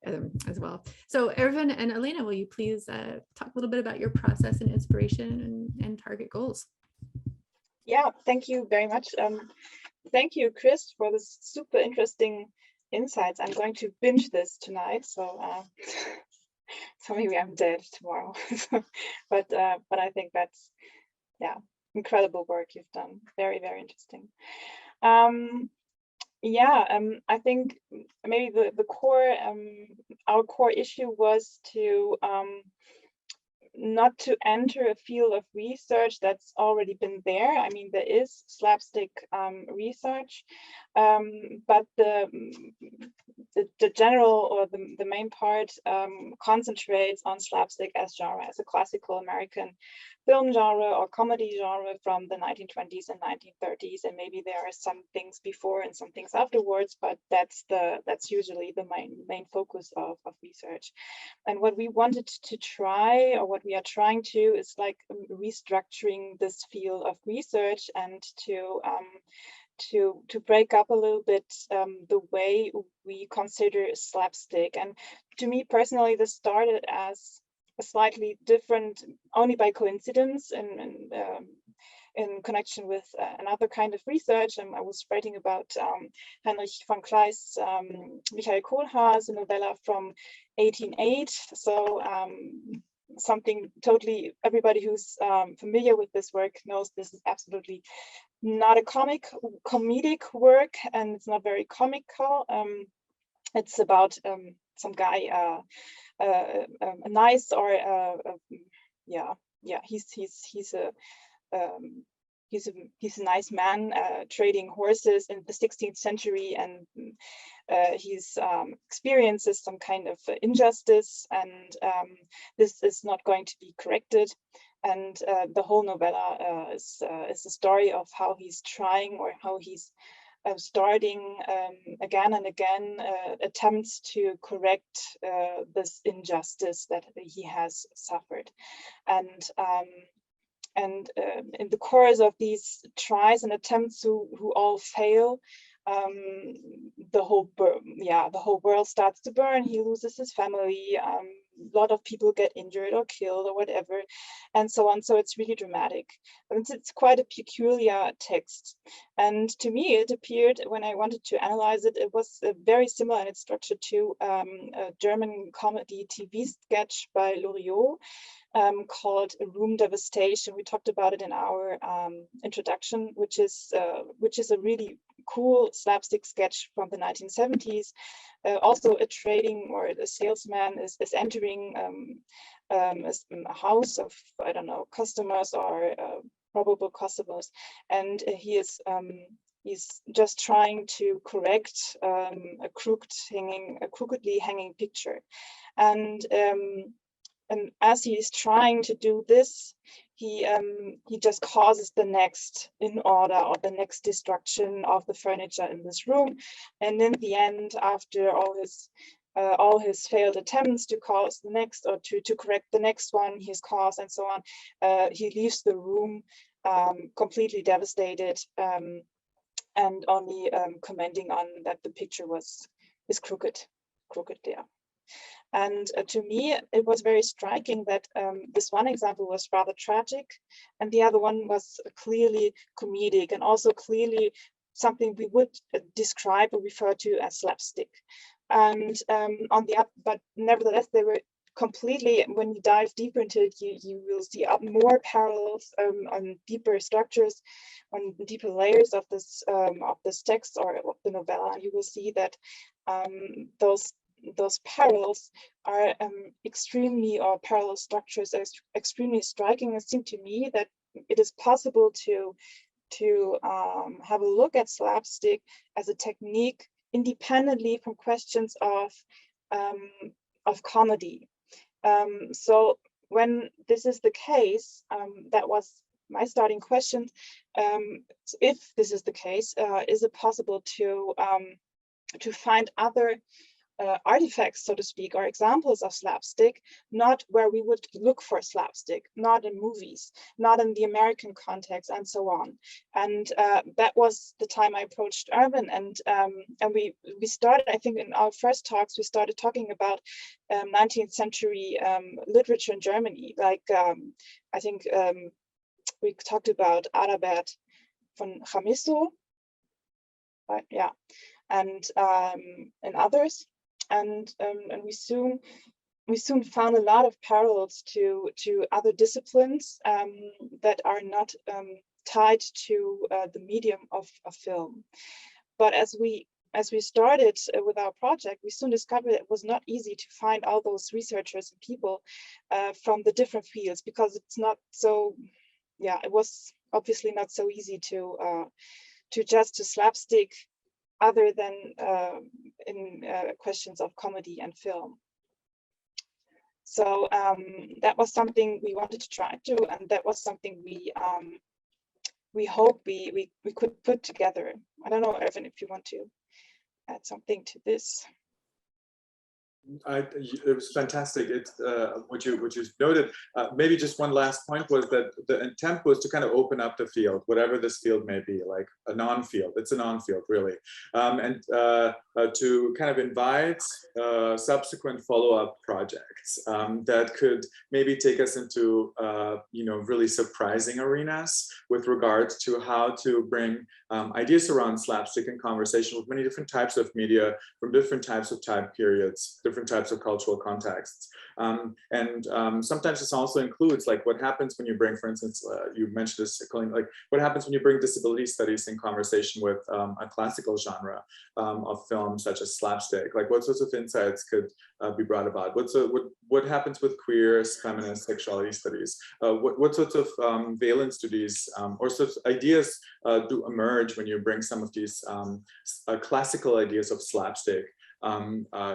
as well. So Ervin and Elena, will you please talk a little bit about your process and inspiration and target goals? Yeah, thank you very much. Thank you, Chris, for this super interesting insights. I'm going to binge this tonight, so maybe I'm dead tomorrow. but I think that's, yeah, incredible work you've done. Very, very interesting. Yeah, I think maybe the core, our core issue was to not to enter a field of research that's already been there. I mean, there is slapstick research, but the general or the main part concentrates on slapstick as genre, as a classical American film genre or comedy genre from the 1920s and 1930s, and maybe there are some things before and some things afterwards, but that's usually the main focus of research. And what we wanted to try, or what we are trying to, is like restructuring this field of research and to break up a little bit the way we consider slapstick. And to me personally, this started as a slightly different, only by coincidence, in connection with another kind of research. I was writing about Heinrich von Kleist's Michael Kohlhaas, a novella from 1808. So something totally, everybody who's familiar with this work knows this is absolutely not a comedic work, and it's not very comical. It's about some guy, a nice, or he's a nice man trading horses in the 16th century, and he experiences some kind of injustice, and this is not going to be corrected. And the whole novella is a story of how he's trying, or how he's starting again and again attempts to correct this injustice that he has suffered. And in the course of these tries and attempts who all fail, the whole world starts to burn. He loses his family. A lot of people get injured or killed or whatever, and so on. So it's really dramatic. And it's quite a peculiar text. And to me, it appeared, when I wanted to analyze it, it was very similar in its structure to a German comedy TV sketch by Loriot, called Room Devastation. We talked about it in our introduction, which is a really cool slapstick sketch from the 1970s. Also, a trading or a salesman is entering a house of, I don't know, customers or probable customers, and he's just trying to correct a crookedly hanging picture, and as he is trying to do this, he just causes the next in order, or the next destruction of the furniture in this room. And in the end, after all his failed attempts to cause the next, or to correct the next one he's caused, and so on, he leaves the room completely devastated, and only commenting on that the picture is crooked, yeah. And to me, it was very striking that this one example was rather tragic, and the other one was clearly comedic, and also clearly something we would describe or refer to as slapstick. And but nevertheless, they were completely, when you dive deeper into it, you will see more parallels on deeper structures, on deeper layers of this text or of the novella. You will see that those parallels are or parallel structures are extremely striking. It seemed to me that it is possible to have a look at slapstick as a technique independently from questions of comedy. So when this is the case, that was my starting question. If this is the case, is it possible to find other artifacts, so to speak, or examples of slapstick, not where we would look for slapstick, not in movies, not in the American context, and so on. And that was the time I approached Ervin, and we started, I think in our first talks, we started talking about 19th century literature in Germany. Like I think we talked about Adalbert von Chamisso, right? Yeah, and others. And we soon found a lot of parallels to other disciplines that are not tied to the medium of film. But as we as we started with our project, we soon discovered it was not easy to find all those researchers and people from the different fields, because it's not so, yeah, it was obviously not so easy to slapstick other than in questions of comedy and film. So that was something we wanted to try to, and that was something we hope we could put together. I don't know, Ervin, if you want to add something to this. It was fantastic. It's what you noted. Maybe just one last point was that the intent was to kind of open up the field, whatever this field may be, like a non-field. It's a non-field, really, and to kind of invite subsequent follow-up projects that could maybe take us into really surprising arenas with regards to how to bring ideas around slapstick in conversation with many different types of media from different types of time periods, different types of cultural contexts. Sometimes this also includes like what happens when you bring, for instance, you mentioned this, Colleen, like what happens when you bring disability studies in conversation with a classical genre of film such as slapstick. Like what sorts of insights could be brought about? What happens with queer, feminist sexuality studies? What sorts of valence do these or sorts of ideas do emerge when you bring some of these classical ideas of slapstick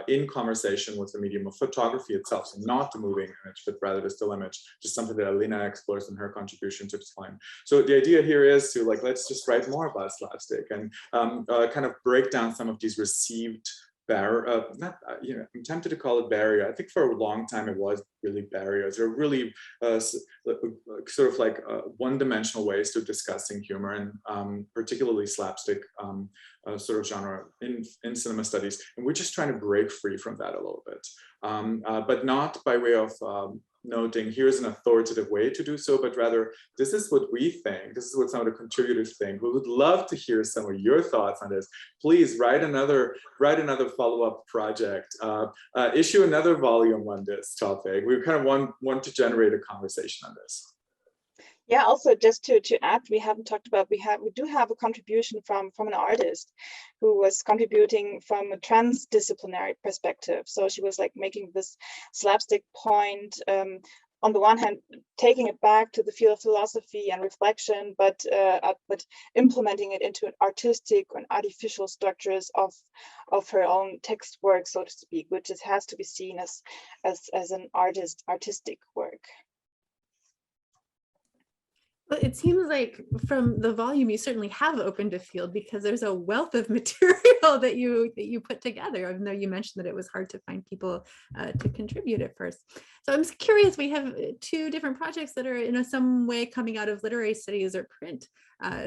in conversation with the medium of photography itself, so not the moving image, but rather the still image, just something that Alina explores in her contribution to this claim. So the idea here is to like, let's just write more about slapstick and kind of break down some of these received barrier, I'm tempted to call it barrier. I think for a long time it was really barriers. They're really sort of like one-dimensional ways to discussing humor and particularly slapstick sort of genre in cinema studies. And we're just trying to break free from that a little bit, but not by way of noting here's an authoritative way to do so, but rather this is what we think, this is what some of the contributors think. We would love to hear some of your thoughts on this. Please write another follow-up project, issue another volume on this topic. We kind of want to generate a conversation on this. Yeah, also just to add, we haven't talked about, we do have a contribution from an artist who was contributing from a transdisciplinary perspective. So she was like making this slapstick point, on the one hand, taking it back to the field of philosophy and reflection, but implementing it into an artistic and artificial structures of her own text work, so to speak, which has to be seen as an artistic work. Well, it seems like from the volume you certainly have opened a field, because there's a wealth of material that you put together, even though you mentioned that it was hard to find people to contribute at first. So I'm curious, we have two different projects that are in some way coming out of literary studies or print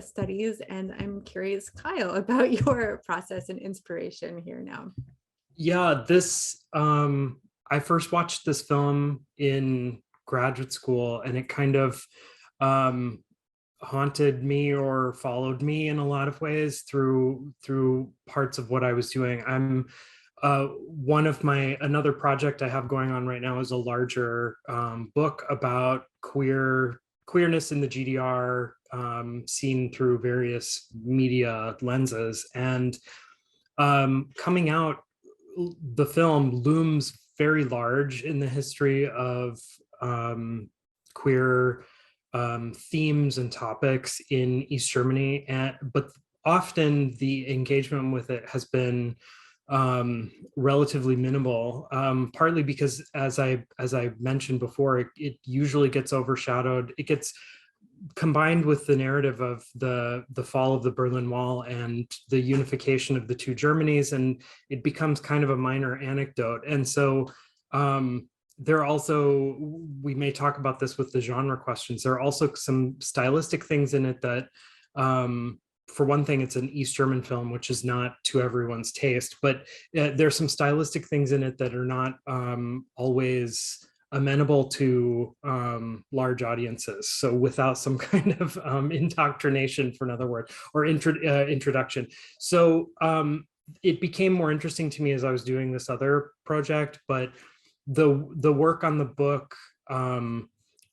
studies, and I'm curious, Kyle, about your process and inspiration here now. Yeah, I first watched this film in graduate school, and it kind of haunted me or followed me in a lot of ways through parts of what I was doing. I'm another project I have going on right now is a larger book about queerness in the GDR, seen through various media lenses, and coming out, the film looms very large in the history of queer themes and topics in East Germany, but often the engagement with it has been relatively minimal, partly because, as I mentioned before, it usually gets overshadowed. It gets combined with the narrative of the fall of the Berlin Wall and the unification of the two Germanys, and it becomes kind of a minor anecdote. And so there are also, we may talk about this with the genre questions, there are also some stylistic things in it that, for one thing, it's an East German film, which is not to everyone's taste, but there's some stylistic things in it that are not always amenable to large audiences. So without some kind of indoctrination, for another word, or introduction. So it became more interesting to me as I was doing this other project, but the work on the book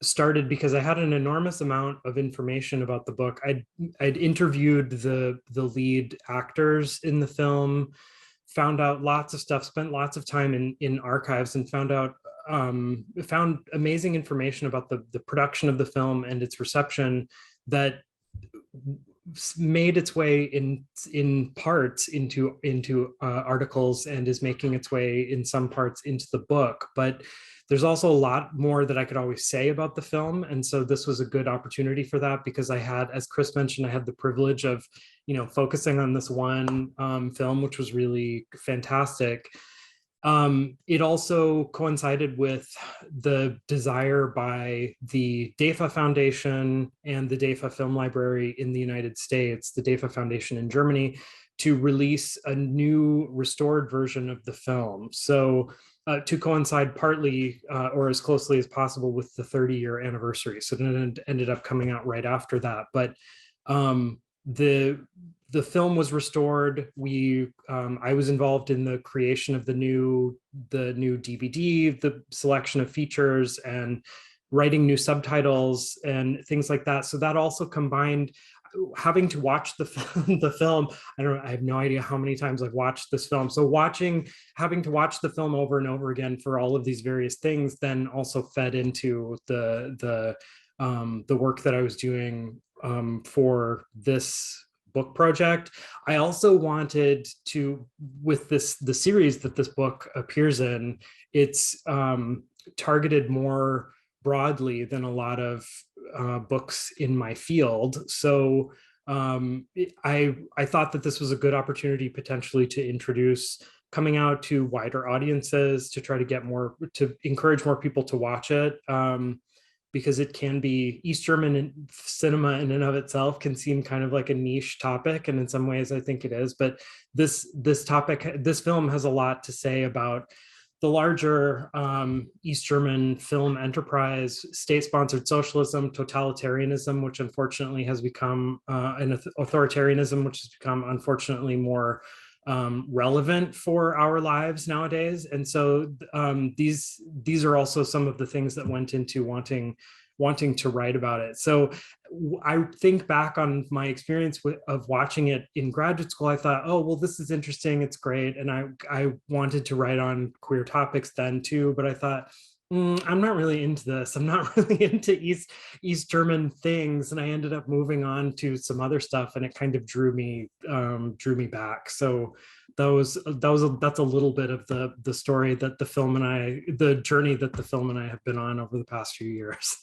started because I had an enormous amount of information about the book. I'd interviewed the lead actors in the film, found out lots of stuff, spent lots of time in archives, and found amazing information about the production of the film and its reception that made its way in parts into articles, and is making its way in some parts into the book. But there's also a lot more that I could always say about the film, and so this was a good opportunity for that, because I had, as Chris mentioned, I had the privilege of, focusing on this one film, which was really fantastic. It also coincided with the desire by the DEFA Foundation and the DEFA Film Library in the United States, the DEFA Foundation in Germany, to release a new restored version of the film. So to coincide partly or as closely as possible with the 30-year anniversary. So it ended up coming out right after that. But the film was restored. I was involved in the creation of the new DVD, the selection of features, and writing new subtitles and things like that. So that also combined having to watch the film. I have no idea how many times I've watched this film. So having to watch the film over and over again for all of these various things, then also fed into the work that I was doing for this book project. I also wanted to, with the series that this book appears in, it's targeted more broadly than a lot of books in my field. So I thought that this was a good opportunity potentially to introduce coming out to wider audiences, to try to get more, to encourage more people to watch it. Because it can be, East German cinema in and of itself can seem kind of like a niche topic, and in some ways I think it is, but this film has a lot to say about the larger East German film enterprise, state-sponsored socialism, totalitarianism, which unfortunately has become an authoritarianism, which has become unfortunately more relevant for our lives nowadays. And so these are also some of the things that went into wanting to write about it. So I think back on my experience of watching it in graduate school. I thought, oh, well, this is interesting, it's great, and I wanted to write on queer topics then too, but I thought, I'm not really into this. I'm not really into East German things, and I ended up moving on to some other stuff, and it kind of drew me back. So that's a little bit of the story that the journey that the film and I have been on over the past few years.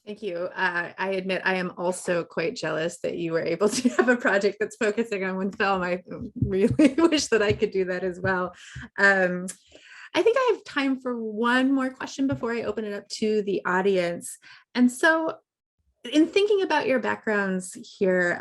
Thank you. I admit I am also quite jealous that you were able to have a project that's focusing on one film. I really wish that I could do that as well. I think I have time for one more question before I open it up to the audience. And so in thinking about your backgrounds here,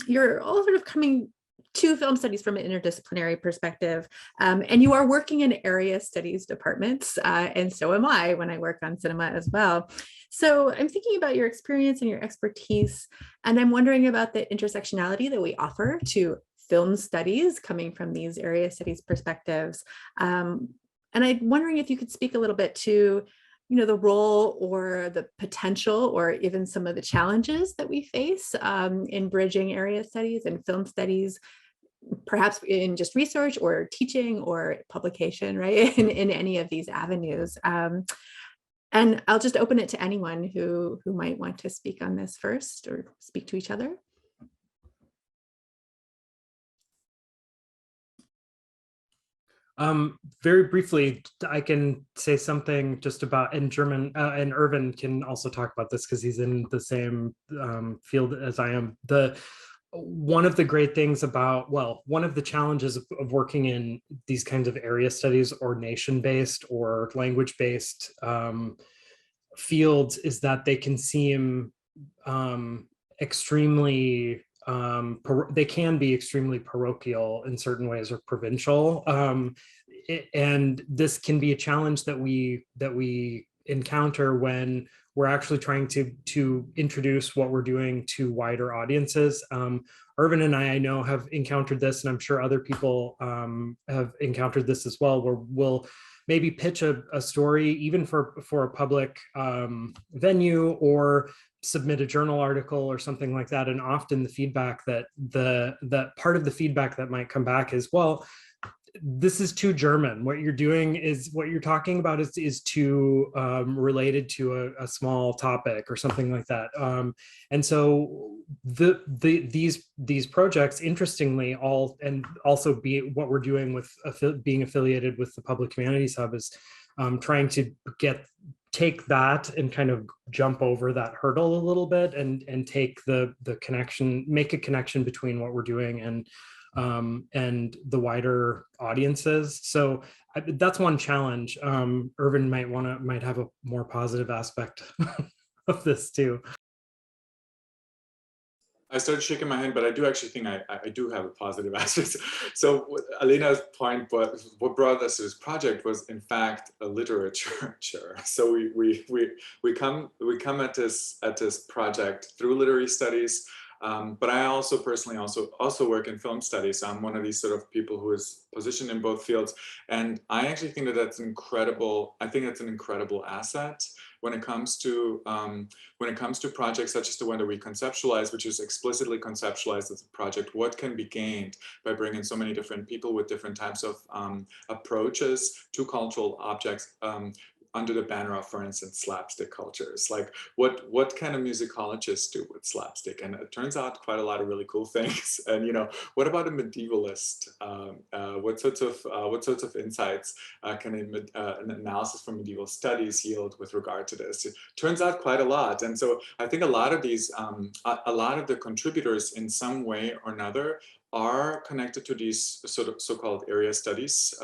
you're all sort of coming to film studies from an interdisciplinary perspective, and you are working in area studies departments, and so am I when I work on cinema as well. So I'm thinking about your experience and your expertise, and I'm wondering about the intersectionality that we offer to film studies coming from these area studies perspectives. And I'm wondering if you could speak a little bit to, the role or the potential or even some of the challenges that we face in bridging area studies and film studies, perhaps in just research or teaching or publication, right, in any of these avenues. And I'll just open it to anyone who might want to speak on this first or speak to each other. Very briefly, I can say something just about in German, and Ervin can also talk about this because he's in the same field as I am. One of the great things about, one of the challenges of working in these kinds of area studies or nation-based or language-based fields is that they can seem extremely they can be extremely parochial in certain ways, or provincial, and this can be a challenge that we encounter when we're actually trying to introduce what we're doing to wider audiences. Ervin and I know, have encountered this, and I'm sure other people have encountered this as well, where we'll maybe pitch a story even for a public venue, or submit a journal article or something like that. And often the feedback that the part of the feedback that might come back is, well, this is too German. What you're doing is, what you're talking about is too related to a small topic or something like that. And so these projects, interestingly, and also be what we're doing with being affiliated with the Public Humanities Hub, is trying to take that and kind of jump over that hurdle a little bit, and take the connection, make a connection between what we're doing and the wider audiences. So that's one challenge. Ervin might have a more positive aspect of this too. I started shaking my head, but I do actually think I do have a positive aspect. So Alina's point, what brought us to this project was, in fact, a literature. So we come at this project through literary studies. But I also personally also work in film studies. So I'm one of these sort of people who is positioned in both fields, and I actually think that that's incredible. I think that's an incredible asset when it comes to projects such as the one that we conceptualize, which is explicitly conceptualized as a project. What can be gained by bringing so many different people with different types of approaches to cultural objects, under the banner of, for instance, slapstick cultures? Like, what can a musicologist do with slapstick? And it turns out quite a lot of really cool things. And what about a medievalist? What sorts of insights can an analysis from medieval studies yield with regard to this? It turns out quite a lot. And so I think a lot of these, a lot of the contributors in some way or another are connected to these sort of so-called area studies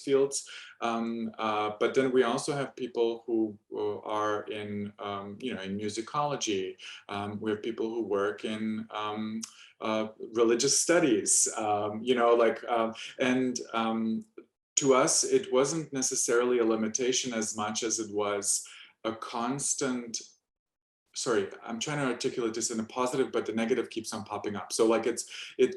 fields. But then we also have people who are in musicology. We have people who work in religious studies. To us, it wasn't necessarily a limitation as much as it was a constant. Sorry, I'm trying to articulate this in a positive, but the negative keeps on popping up. So like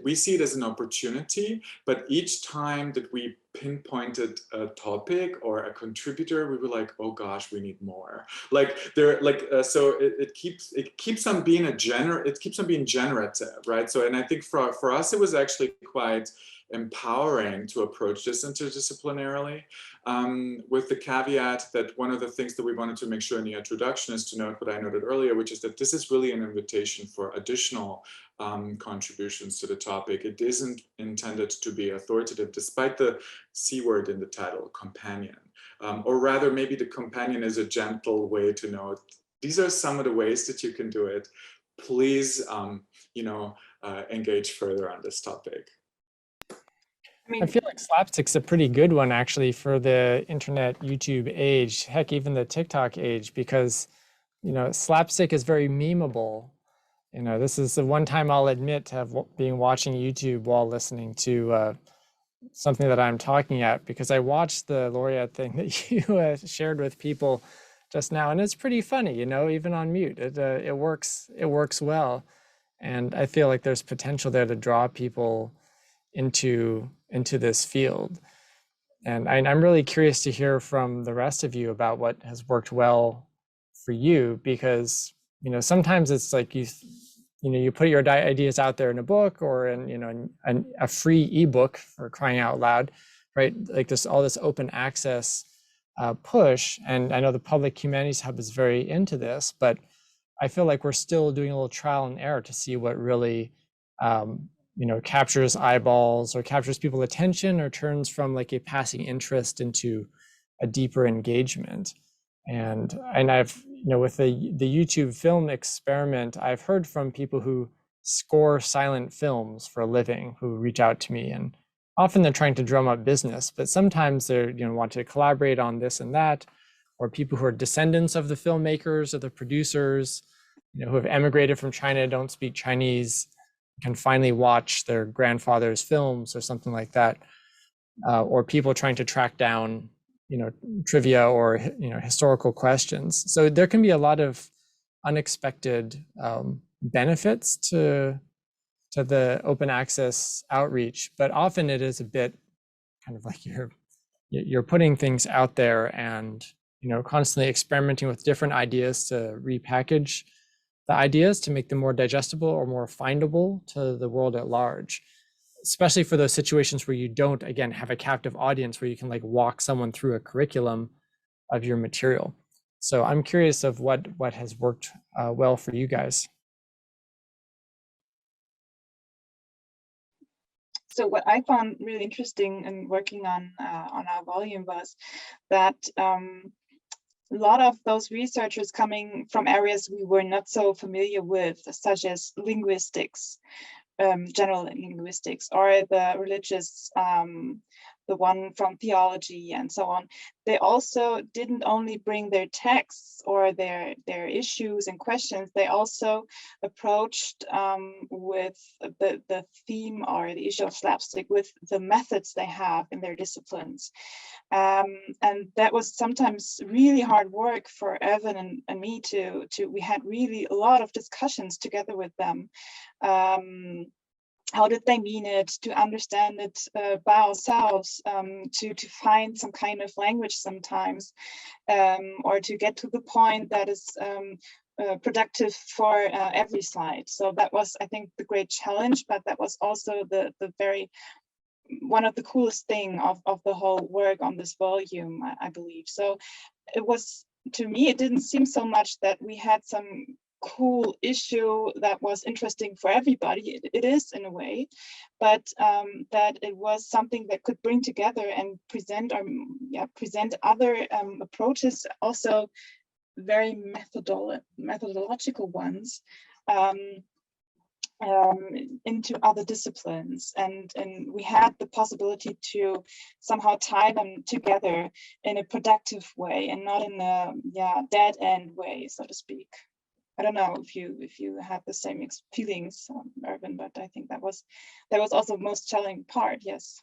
we see it as an opportunity, but each time that we pinpointed a topic or a contributor, we were like, oh gosh, we need more. So it keeps on being generative, right? So, and I think for us, it was actually quite empowering to approach this interdisciplinarily, with the caveat that one of the things that we wanted to make sure in the introduction is to note what I noted earlier, which is that this is really an invitation for additional contributions to the topic. It isn't intended to be authoritative, despite the C word in the title, companion. Or rather, maybe the companion is a gentle way to note, these are some of the ways that you can do it. Please, engage further on this topic. I feel like slapstick's a pretty good one, actually, for the internet YouTube age, heck, even the TikTok age, because, slapstick is very memeable. This is the one time I'll admit to being watching YouTube while listening to something that I'm talking at, because I watched the laureate thing that you shared with people just now, and it's pretty funny, even on mute. It works well, and I feel like there's potential there to draw people into this field. And I'm really curious to hear from the rest of you about what has worked well for you, because sometimes it's like you put your ideas out there in a book or in a free ebook, for crying out loud, right? Like all this open access push. And I know the Public Humanities Hub is very into this, but I feel like we're still doing a little trial and error to see what really captures eyeballs or captures people's attention, or turns from like a passing interest into a deeper engagement. And I've, with the YouTube film experiment, I've heard from people who score silent films for a living who reach out to me, and often they're trying to drum up business, but sometimes they're, want to collaborate on this and that, or people who are descendants of the filmmakers or the producers, who have emigrated from China, don't speak Chinese, can finally watch their grandfather's films or something like that, or people trying to track down, trivia or historical questions. So there can be a lot of unexpected benefits to the open access outreach, but often it is a bit kind of like you're you're putting things out there and, constantly experimenting with different ideas to repackage the ideas to make them more digestible or more findable to the world at large, especially for those situations where you don't, again, have a captive audience where you can like walk someone through a curriculum of your material. So I'm curious of what has worked well for you guys. So what I found really interesting in working on our volume was that a lot of those researchers coming from areas we were not so familiar with, such as linguistics, general linguistics, or the religious, the one from theology and so on. They also didn't only bring their texts or their issues and questions, they also approached with the theme or the issue of slapstick with the methods they have in their disciplines. And that was sometimes really hard work for Ervin and me to we had really a lot of discussions together with them. How did they mean it, to understand it by ourselves, to find some kind of language sometimes, or to get to the point that is productive for every slide. So that was, I think, the great challenge, but that was also the one of the coolest thing of the whole work on this volume, I believe. So it was, to me, it didn't seem so much that we had some cool issue that was interesting for everybody. It is in a way, but that it was something that could bring together and present other approaches, also very methodological ones, into other disciplines, and we had the possibility to somehow tie them together in a productive way and not in a dead end way, so to speak. I don't know if you have the same feelings, Ervin, but I think that was also the most challenging part. Yes,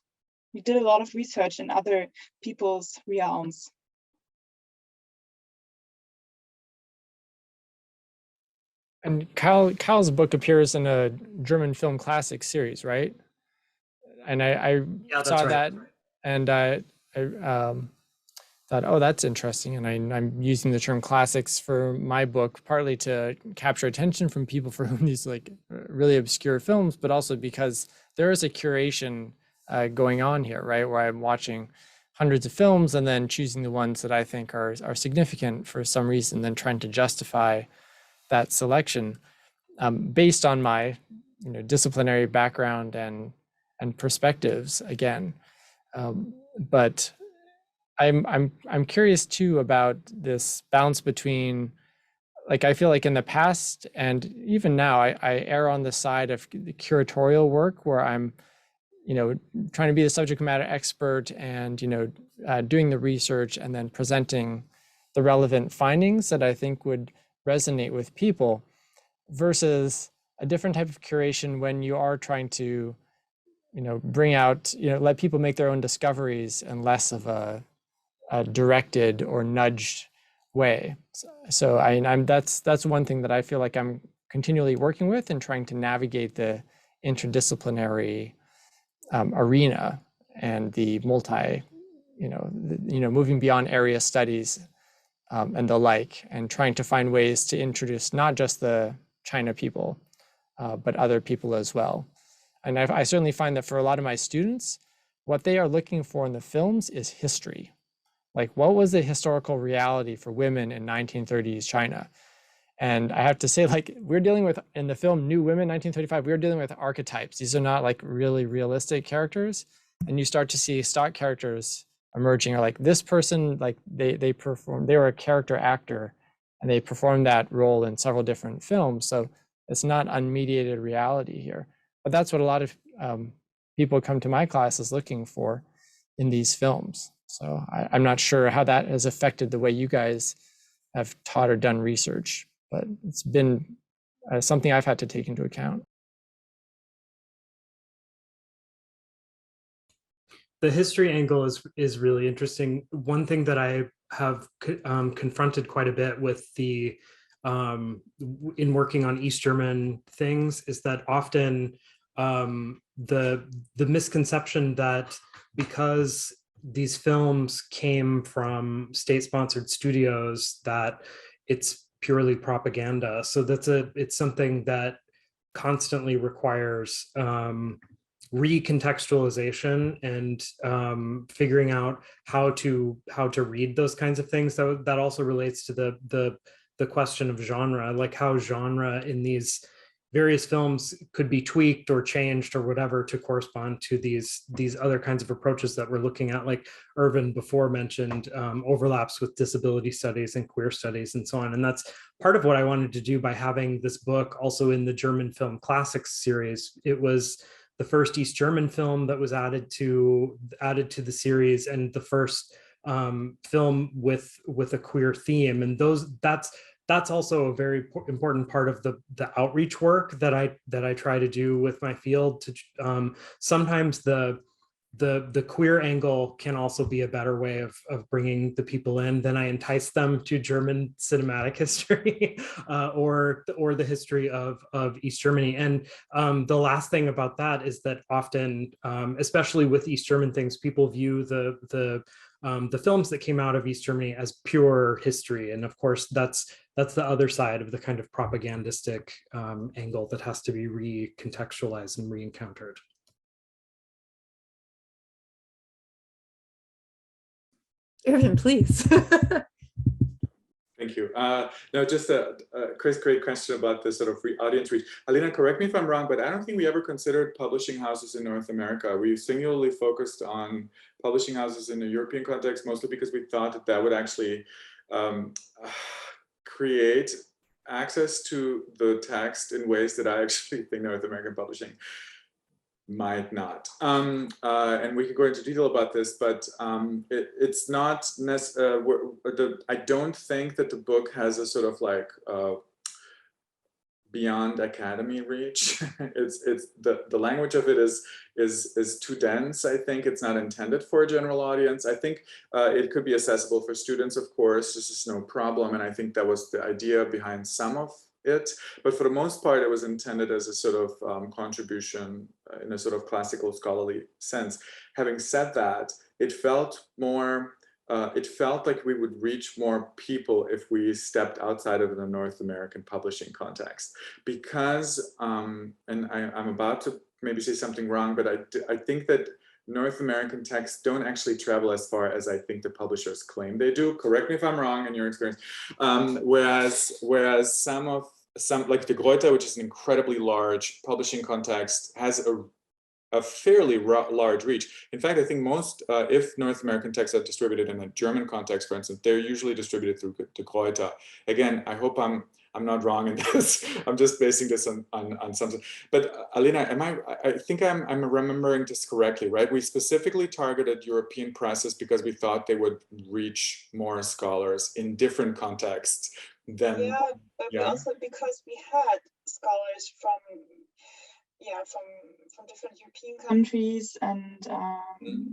we did a lot of research in other people's realms. And Kyle's book appears in a German film classic series, right? And I saw that, and I thought, oh, that's interesting. And I'm using the term classics for my book, partly to capture attention from people for whom these like really obscure films, but also because there is a curation going on here, right? Where I'm watching hundreds of films and then choosing the ones that I think are significant for some reason, then trying to justify that selection based on my disciplinary background and perspectives again. But I'm curious too about this balance between, like, I feel like in the past and even now, I err on the side of the curatorial work where I'm, trying to be the subject matter expert and, doing the research and then presenting the relevant findings that I think would resonate with people, versus a different type of curation when you are trying to, bring out, let people make their own discoveries and less of a directed or nudged way. So that's one thing that I feel like I'm continually working with and trying to navigate the interdisciplinary arena and the multi, moving beyond area studies and the like, and trying to find ways to introduce not just the China people, but other people as well. And I certainly find that for a lot of my students, what they are looking for in the films is history. Like, what was the historical reality for women in 1930s China? And I have to say, like, we're dealing with, in the film New Women, 1935, we're dealing with archetypes. These are not like really realistic characters. And you start to see stock characters emerging, or like this person, like they were a character actor and they performed that role in several different films. So it's not unmediated reality here. But that's what a lot of people come to my classes looking for in these films. So I'm not sure how that has affected the way you guys have taught or done research, but it's been something I've had to take into account. The history angle is really interesting. One thing that I have confronted quite a bit with in working on East German things is that often the misconception that because these films came from state-sponsored studios, that it's purely propaganda. So it's something that constantly requires recontextualization and figuring out how to read those kinds of things. That also relates to the question of genre, like how genre in these various films could be tweaked or changed or whatever to correspond to these other kinds of approaches that we're looking at, like Ervin before mentioned, overlaps with disability studies and queer studies and so on. And that's part of what I wanted to do by having this book also in the German Film Classics series. It was the first East German film that was added to the series, and the first film with a queer theme. And that's also a very important part of the outreach work that I try to do with my field. To sometimes the queer angle can also be a better way of bringing the people in. Then I entice them to German cinematic history or the history of East Germany. And the last thing about that is that often, especially with East German things, people view the films that came out of East Germany as pure history. And of course, that's the other side of the kind of propagandistic angle that has to be recontextualized and re-encountered. Ervin, please. Thank you. No, just Chris, great question about the sort of audience reach. Alina, correct me if I'm wrong, but I don't think we ever considered publishing houses in North America. We singularly focused on publishing houses in the European context, mostly because we thought that would actually create access to the text in ways that I actually think North American publishing might not. And we could go into detail about this, but it's not I don't think that the book has a sort of like beyond academy reach. It's the language of it is too dense. I think it's not intended for a general audience. I think it could be accessible for students, of course. This is no problem, and I think that was the idea behind some of it, but for the most part it was intended as a sort of contribution in a sort of classical scholarly sense. Having said that, it felt more it felt like we would reach more people if we stepped outside of the North American publishing context, because and I'm about to maybe say something wrong, but I think that North American texts don't actually travel as far as I think the publishers claim they do. Correct me if I'm wrong in your experience. Whereas some like the Greuter, which is an incredibly large publishing context, has a fairly large reach. In fact, I think most, if North American texts are distributed in a German context, for instance, they're usually distributed through the Greuter. Again, I hope I'm not wrong in this. I'm just basing this on something. But Alina, I think I'm remembering this correctly, right? We specifically targeted European presses because we thought they would reach more scholars in different contexts than. Yeah, but also because we had scholars from different European countries, and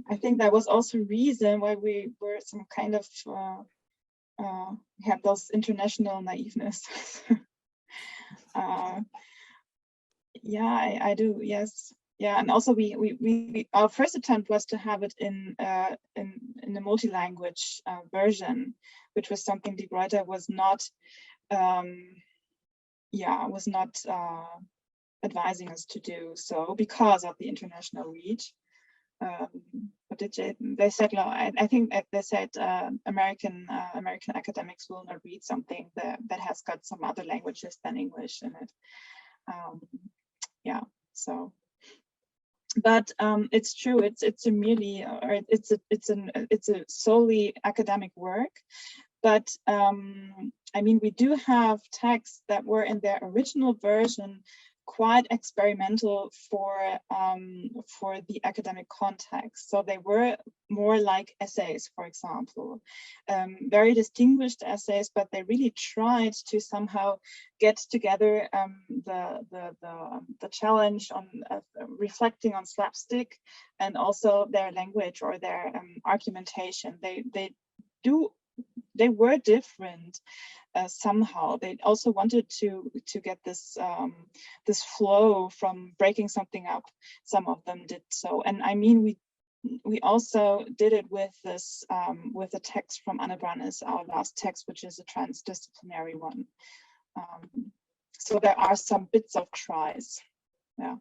I think that was also a reason why we were some kind of had those international naiveness. Yeah, I do. Yes, yeah, and also we our first attempt was to have it in a multi-language version, which was something De Gruyter was not advising us to do so because of the international reach. What did they said? I think they said American academics will not read something that has got some other languages than English in it. Yeah. So, but it's true. It's a merely, or it's a solely academic work. But I mean, we do have texts that were in their original version quite experimental for the academic context. So they were more like essays, for example, very distinguished essays, but they really tried to somehow get together the challenge on reflecting on slapstick and also their language or their argumentation. They were different somehow. They also wanted to get this this flow from breaking something up. Some of them did so, and I mean, we also did it with this, with the text from Anne Brannes, our last text, which is a transdisciplinary one. So there are some bits of tries. Yeah.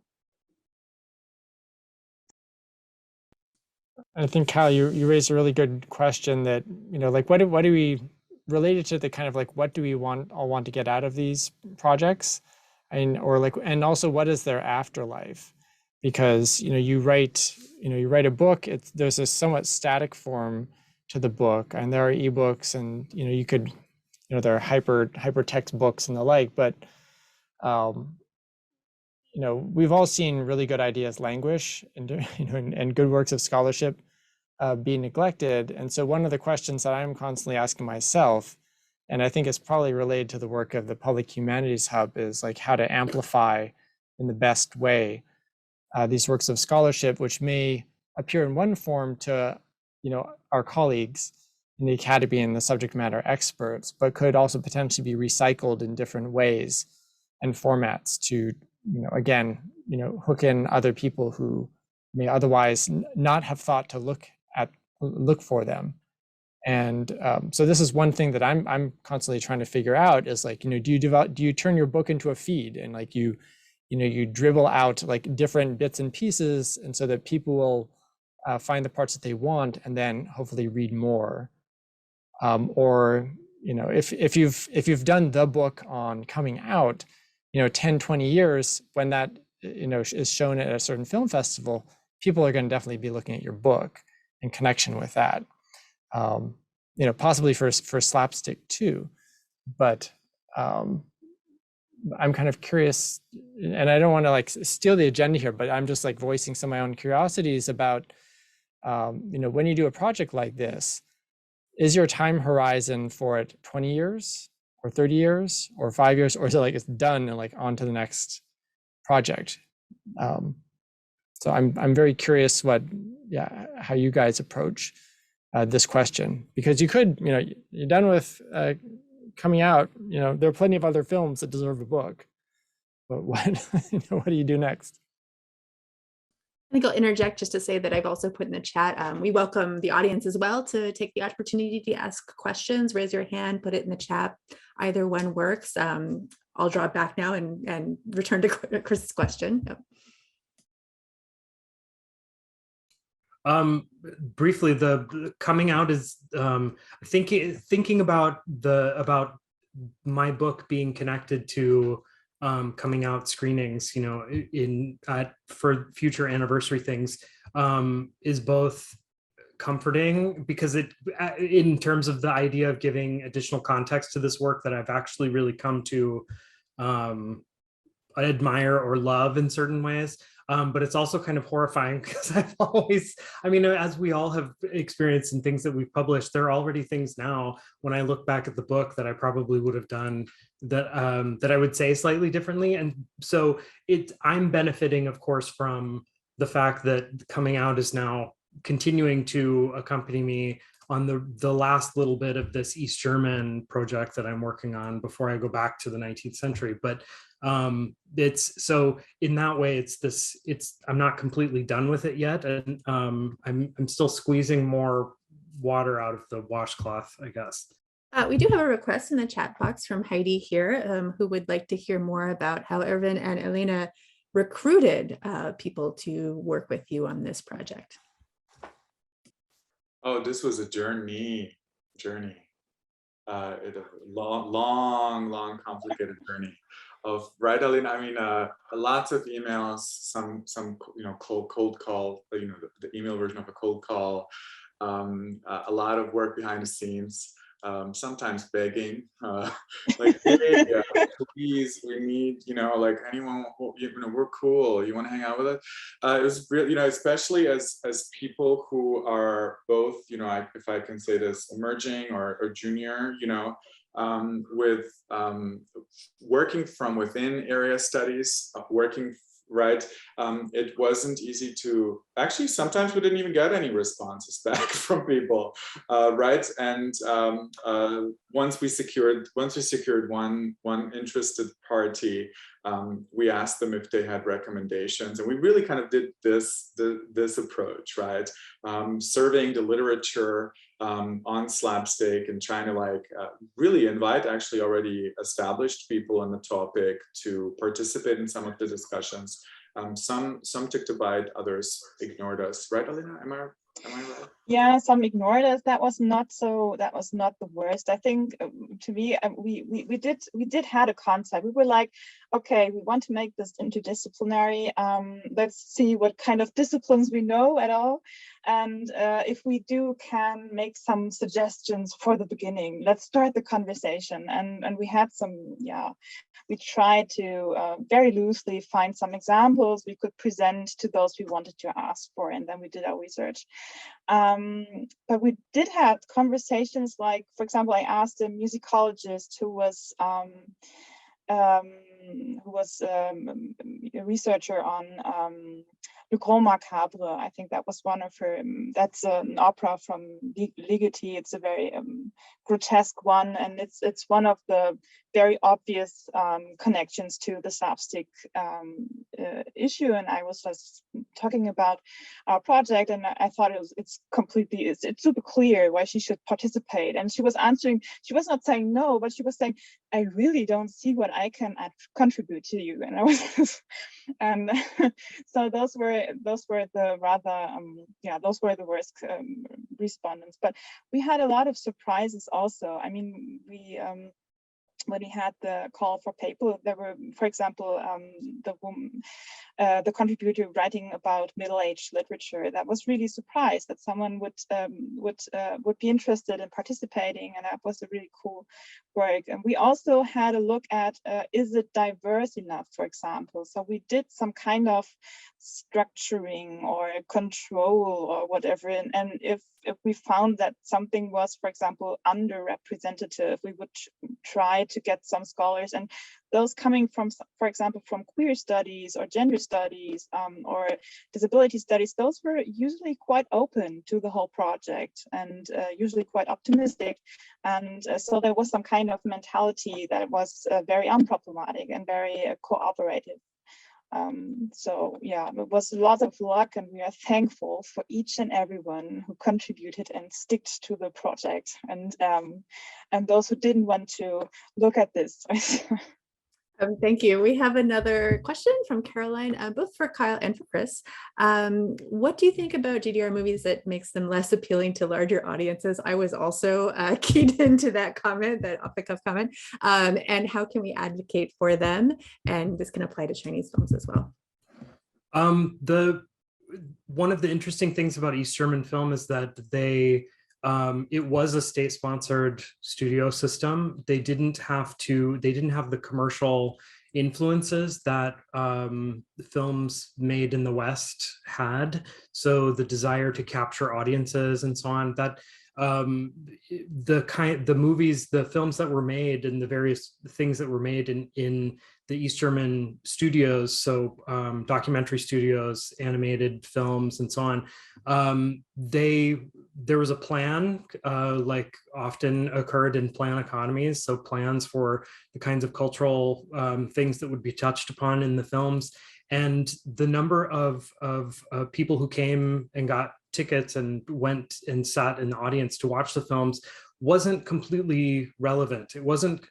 I think, Kyle, you raised a really good question that, like, what do we, related to the kind of like, what do we all want to get out of these projects? And also, what is their afterlife? Because, you write a book, there's a somewhat static form to the book, and there are ebooks, and, you could, there are hypertext books and the like, but, we've all seen really good ideas languish and good works of scholarship be neglected. And so one of the questions that I'm constantly asking myself, and I think it's probably related to the work of the Public Humanities Hub, is like how to amplify in the best way these works of scholarship, which may appear in one form to our colleagues in the academy and the subject matter experts, but could also potentially be recycled in different ways and formats to again, hook in other people who may otherwise not have thought to look for them. And so this is one thing that I'm constantly trying to figure out is like, do you turn your book into a feed, and like you dribble out like different bits and pieces, and so that people will find the parts that they want and then hopefully read more. Or if you've done the book on coming out, 10, 20 years, when that, is shown at a certain film festival, people are going to definitely be looking at your book in connection with that. Possibly for slapstick too, but I'm kind of curious, and I don't want to like steal the agenda here, but I'm just like voicing some of my own curiosities about, when you do a project like this, is your time horizon for it 20 years? Or 30 years or 5 years, or is it like it's done and like on to the next project? So I'm very curious how you guys approach this question, because you could, you're done with coming out, there are plenty of other films that deserve a book, but what what do you do next? I think I'll interject just to say that I've also put in the chat, we welcome the audience as well to take the opportunity to ask questions, raise your hand, put it in the chat. Either one works. I'll draw it back now and return to Chris's question. Yep. Briefly, the coming out is thinking about my book being connected to coming out screenings, for future anniversary things, is both comforting, because it, in terms of the idea of giving additional context to this work that I've actually really come to admire or love in certain ways. But it's also kind of horrifying, because I've always, as we all have experienced in things that we've published, there are already things now when I look back at the book that I probably would have done that I would say slightly differently. And so I'm benefiting, of course, from the fact that coming out is now continuing to accompany me on the last little bit of this East German project that I'm working on before I go back to the 19th century. But it's, so in that way, I'm not completely done with it yet. And I'm still squeezing more water out of the washcloth, I guess. We do have a request in the chat box from Heidi here, who would like to hear more about how Ervin and Elena recruited people to work with you on this project. Oh, this was a journey. A long, complicated journey of, right, Elena? Lots of emails, some cold call, the email version of a cold call, a lot of work behind the scenes, sometimes begging, like, hey, please, we need, like, anyone, we're cool, you want to hang out with us? It was really, especially as people who are both, if I can say this, emerging or junior, with working from within area studies, right, it wasn't easy to, actually sometimes we didn't even get any responses back from people, right, and once we secured one interested party, we asked them if they had recommendations, and we really kind of did this approach, right? Surveying the literature on slapstick and trying to like really invite actually already established people on the topic to participate in some of the discussions. Some took to bite, others ignored us, right, Alina? Am I right? Yeah, some ignored us. That was not the worst. I think to me, we did had a concept. We were like, okay, we want to make this interdisciplinary. Let's see what kind of disciplines we know at all. And if we can make some suggestions for the beginning. Let's start the conversation. And we had some, we tried to very loosely find some examples we could present to those we wanted to ask for, and then we did our research. But we did have conversations like, for example, I asked a musicologist who was a researcher on Le Grand Macabre. I think that was one of her, that's an opera from Ligeti. It's a very grotesque one, and it's one of the very obvious connections to the slapstick issue. And I was just talking about our project, and I thought it's super clear why she should participate. And she was answering, she was not saying no, but she was saying, I really don't see what I can contribute to you. And I was, and so those were the rather, those were the worst respondents. But we had a lot of surprises also. I mean, when we had the call for paper, there were, for example, the contributor writing about middle-aged literature. That was really surprised that someone would be interested in participating, and that was a really cool work. And we also had a look at, is it diverse enough, for example? So we did some kind of structuring or control or whatever, and if we found that something was, for example, underrepresentative, we would try to get some scholars, and those coming from, for example, from queer studies or gender studies or disability studies, those were usually quite open to the whole project and usually quite optimistic. And so there was some kind of mentality that was very unproblematic and very cooperative. So yeah, it was a lot of luck, and we are thankful for each and everyone who contributed and sticked to the project, and those who didn't want to look at this. Thank you. We have another question from Caroline, both for Kyle and for Chris. What do you think about GDR movies that makes them less appealing to larger audiences? I was also keyed into that comment, that off-the-cuff comment. And how can we advocate for them? And this can apply to Chinese films as well. One of the interesting things about East German film is that it was a state-sponsored studio system. They didn't have the commercial influences that films made in the West had. So the desire to capture audiences and so on, that the films that were made and the various things that were made in the East German studios, so documentary studios, animated films, and so on, there was a plan, like often occurred in plan economies, so plans for the kinds of cultural things that would be touched upon in the films. And the number of people who came and got tickets and went and sat in the audience to watch the films wasn't completely relevant. It wasn't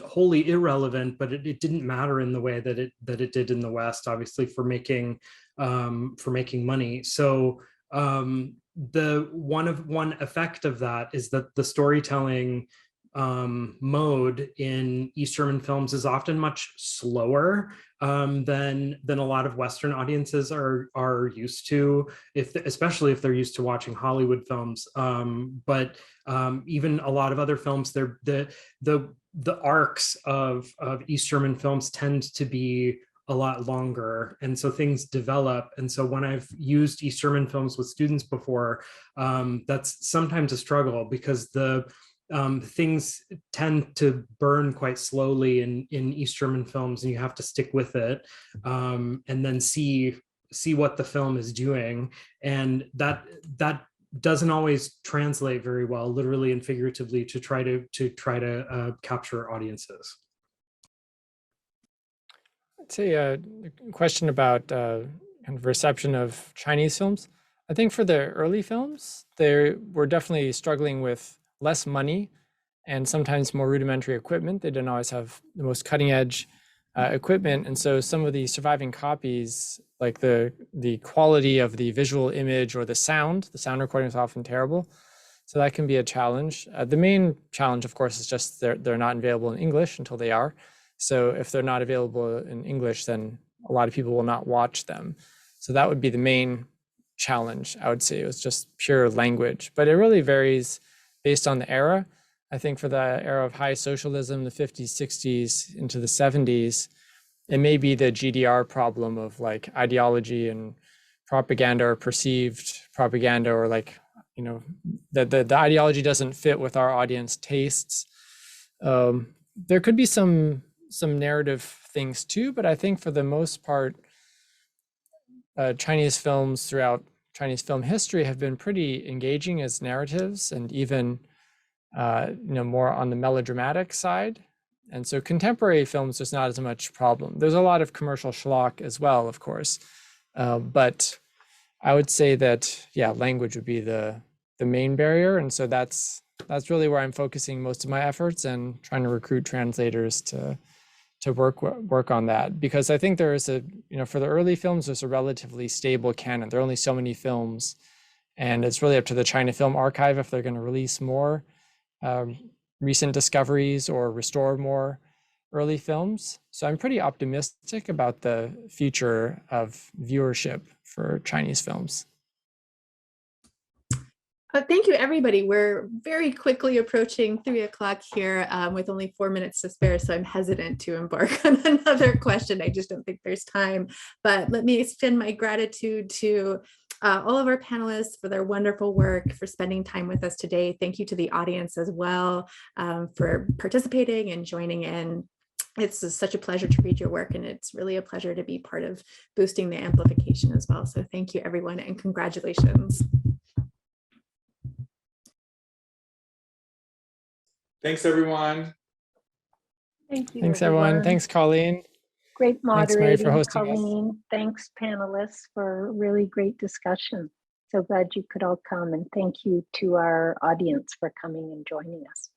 wholly irrelevant, but it didn't matter in the way that it did in the West, obviously, for making money. So the one effect of that is that the storytelling mode in East German films is often much slower than a lot of Western audiences are used to, especially if they're used to watching Hollywood films. But even a lot of other films, the arcs of East German films tend to be a lot longer, and so things develop. And so when I've used East German films with students before, that's sometimes a struggle, because things tend to burn quite slowly in East German films, and you have to stick with it and then see what the film is doing. And that doesn't always translate very well, literally and figuratively, to try to capture audiences. say a question about kind of reception of Chinese films. I think for the early films, they were definitely struggling with less money and sometimes more rudimentary equipment. They didn't always have the most cutting edge equipment. And so some of the surviving copies, like the quality of the visual image or the sound recording is often terrible. So that can be a challenge. The main challenge, of course, is just they're not available in English until they are. So if they're not available in English, then a lot of people will not watch them. So that would be the main challenge, I would say. It was just pure language, but it really varies based on the era. I think for the era of high socialism, the 50s, 60s into the 70s, it may be the GDR problem of like ideology and propaganda or perceived propaganda, or like, you know, the ideology doesn't fit with our audience tastes. There could be some narrative things too, but I think for the most part, Chinese films throughout Chinese film history have been pretty engaging as narratives, and even more on the melodramatic side. And so contemporary films, there's not as much problem. There's a lot of commercial schlock as well, of course. But I would say that, yeah, language would be the main barrier. And so that's really where I'm focusing most of my efforts and trying to recruit translators to work on that. Because I think there is for the early films, there's a relatively stable canon. There are only so many films, and it's really up to the China Film Archive if they're going to release more recent discoveries or restore more early films. So I'm pretty optimistic about the future of viewership for Chinese films. Thank you, everybody. We're very quickly approaching 3 o'clock here with only 4 minutes to spare, so I'm hesitant to embark on another question. I just don't think there's time. But let me extend my gratitude to all of our panelists for their wonderful work, for spending time with us today. Thank you to the audience as well for participating and joining in. It's such a pleasure to read your work, and it's really a pleasure to be part of boosting the amplification as well. So thank you, everyone, and congratulations. Thanks, everyone. Thank you. Thanks, everyone. Thanks, Colleen. Great moderating, Thanks, Mary, for hosting Colleen. us. Thanks, panelists, for a really great discussion. So glad you could all come, and thank you to our audience for coming and joining us.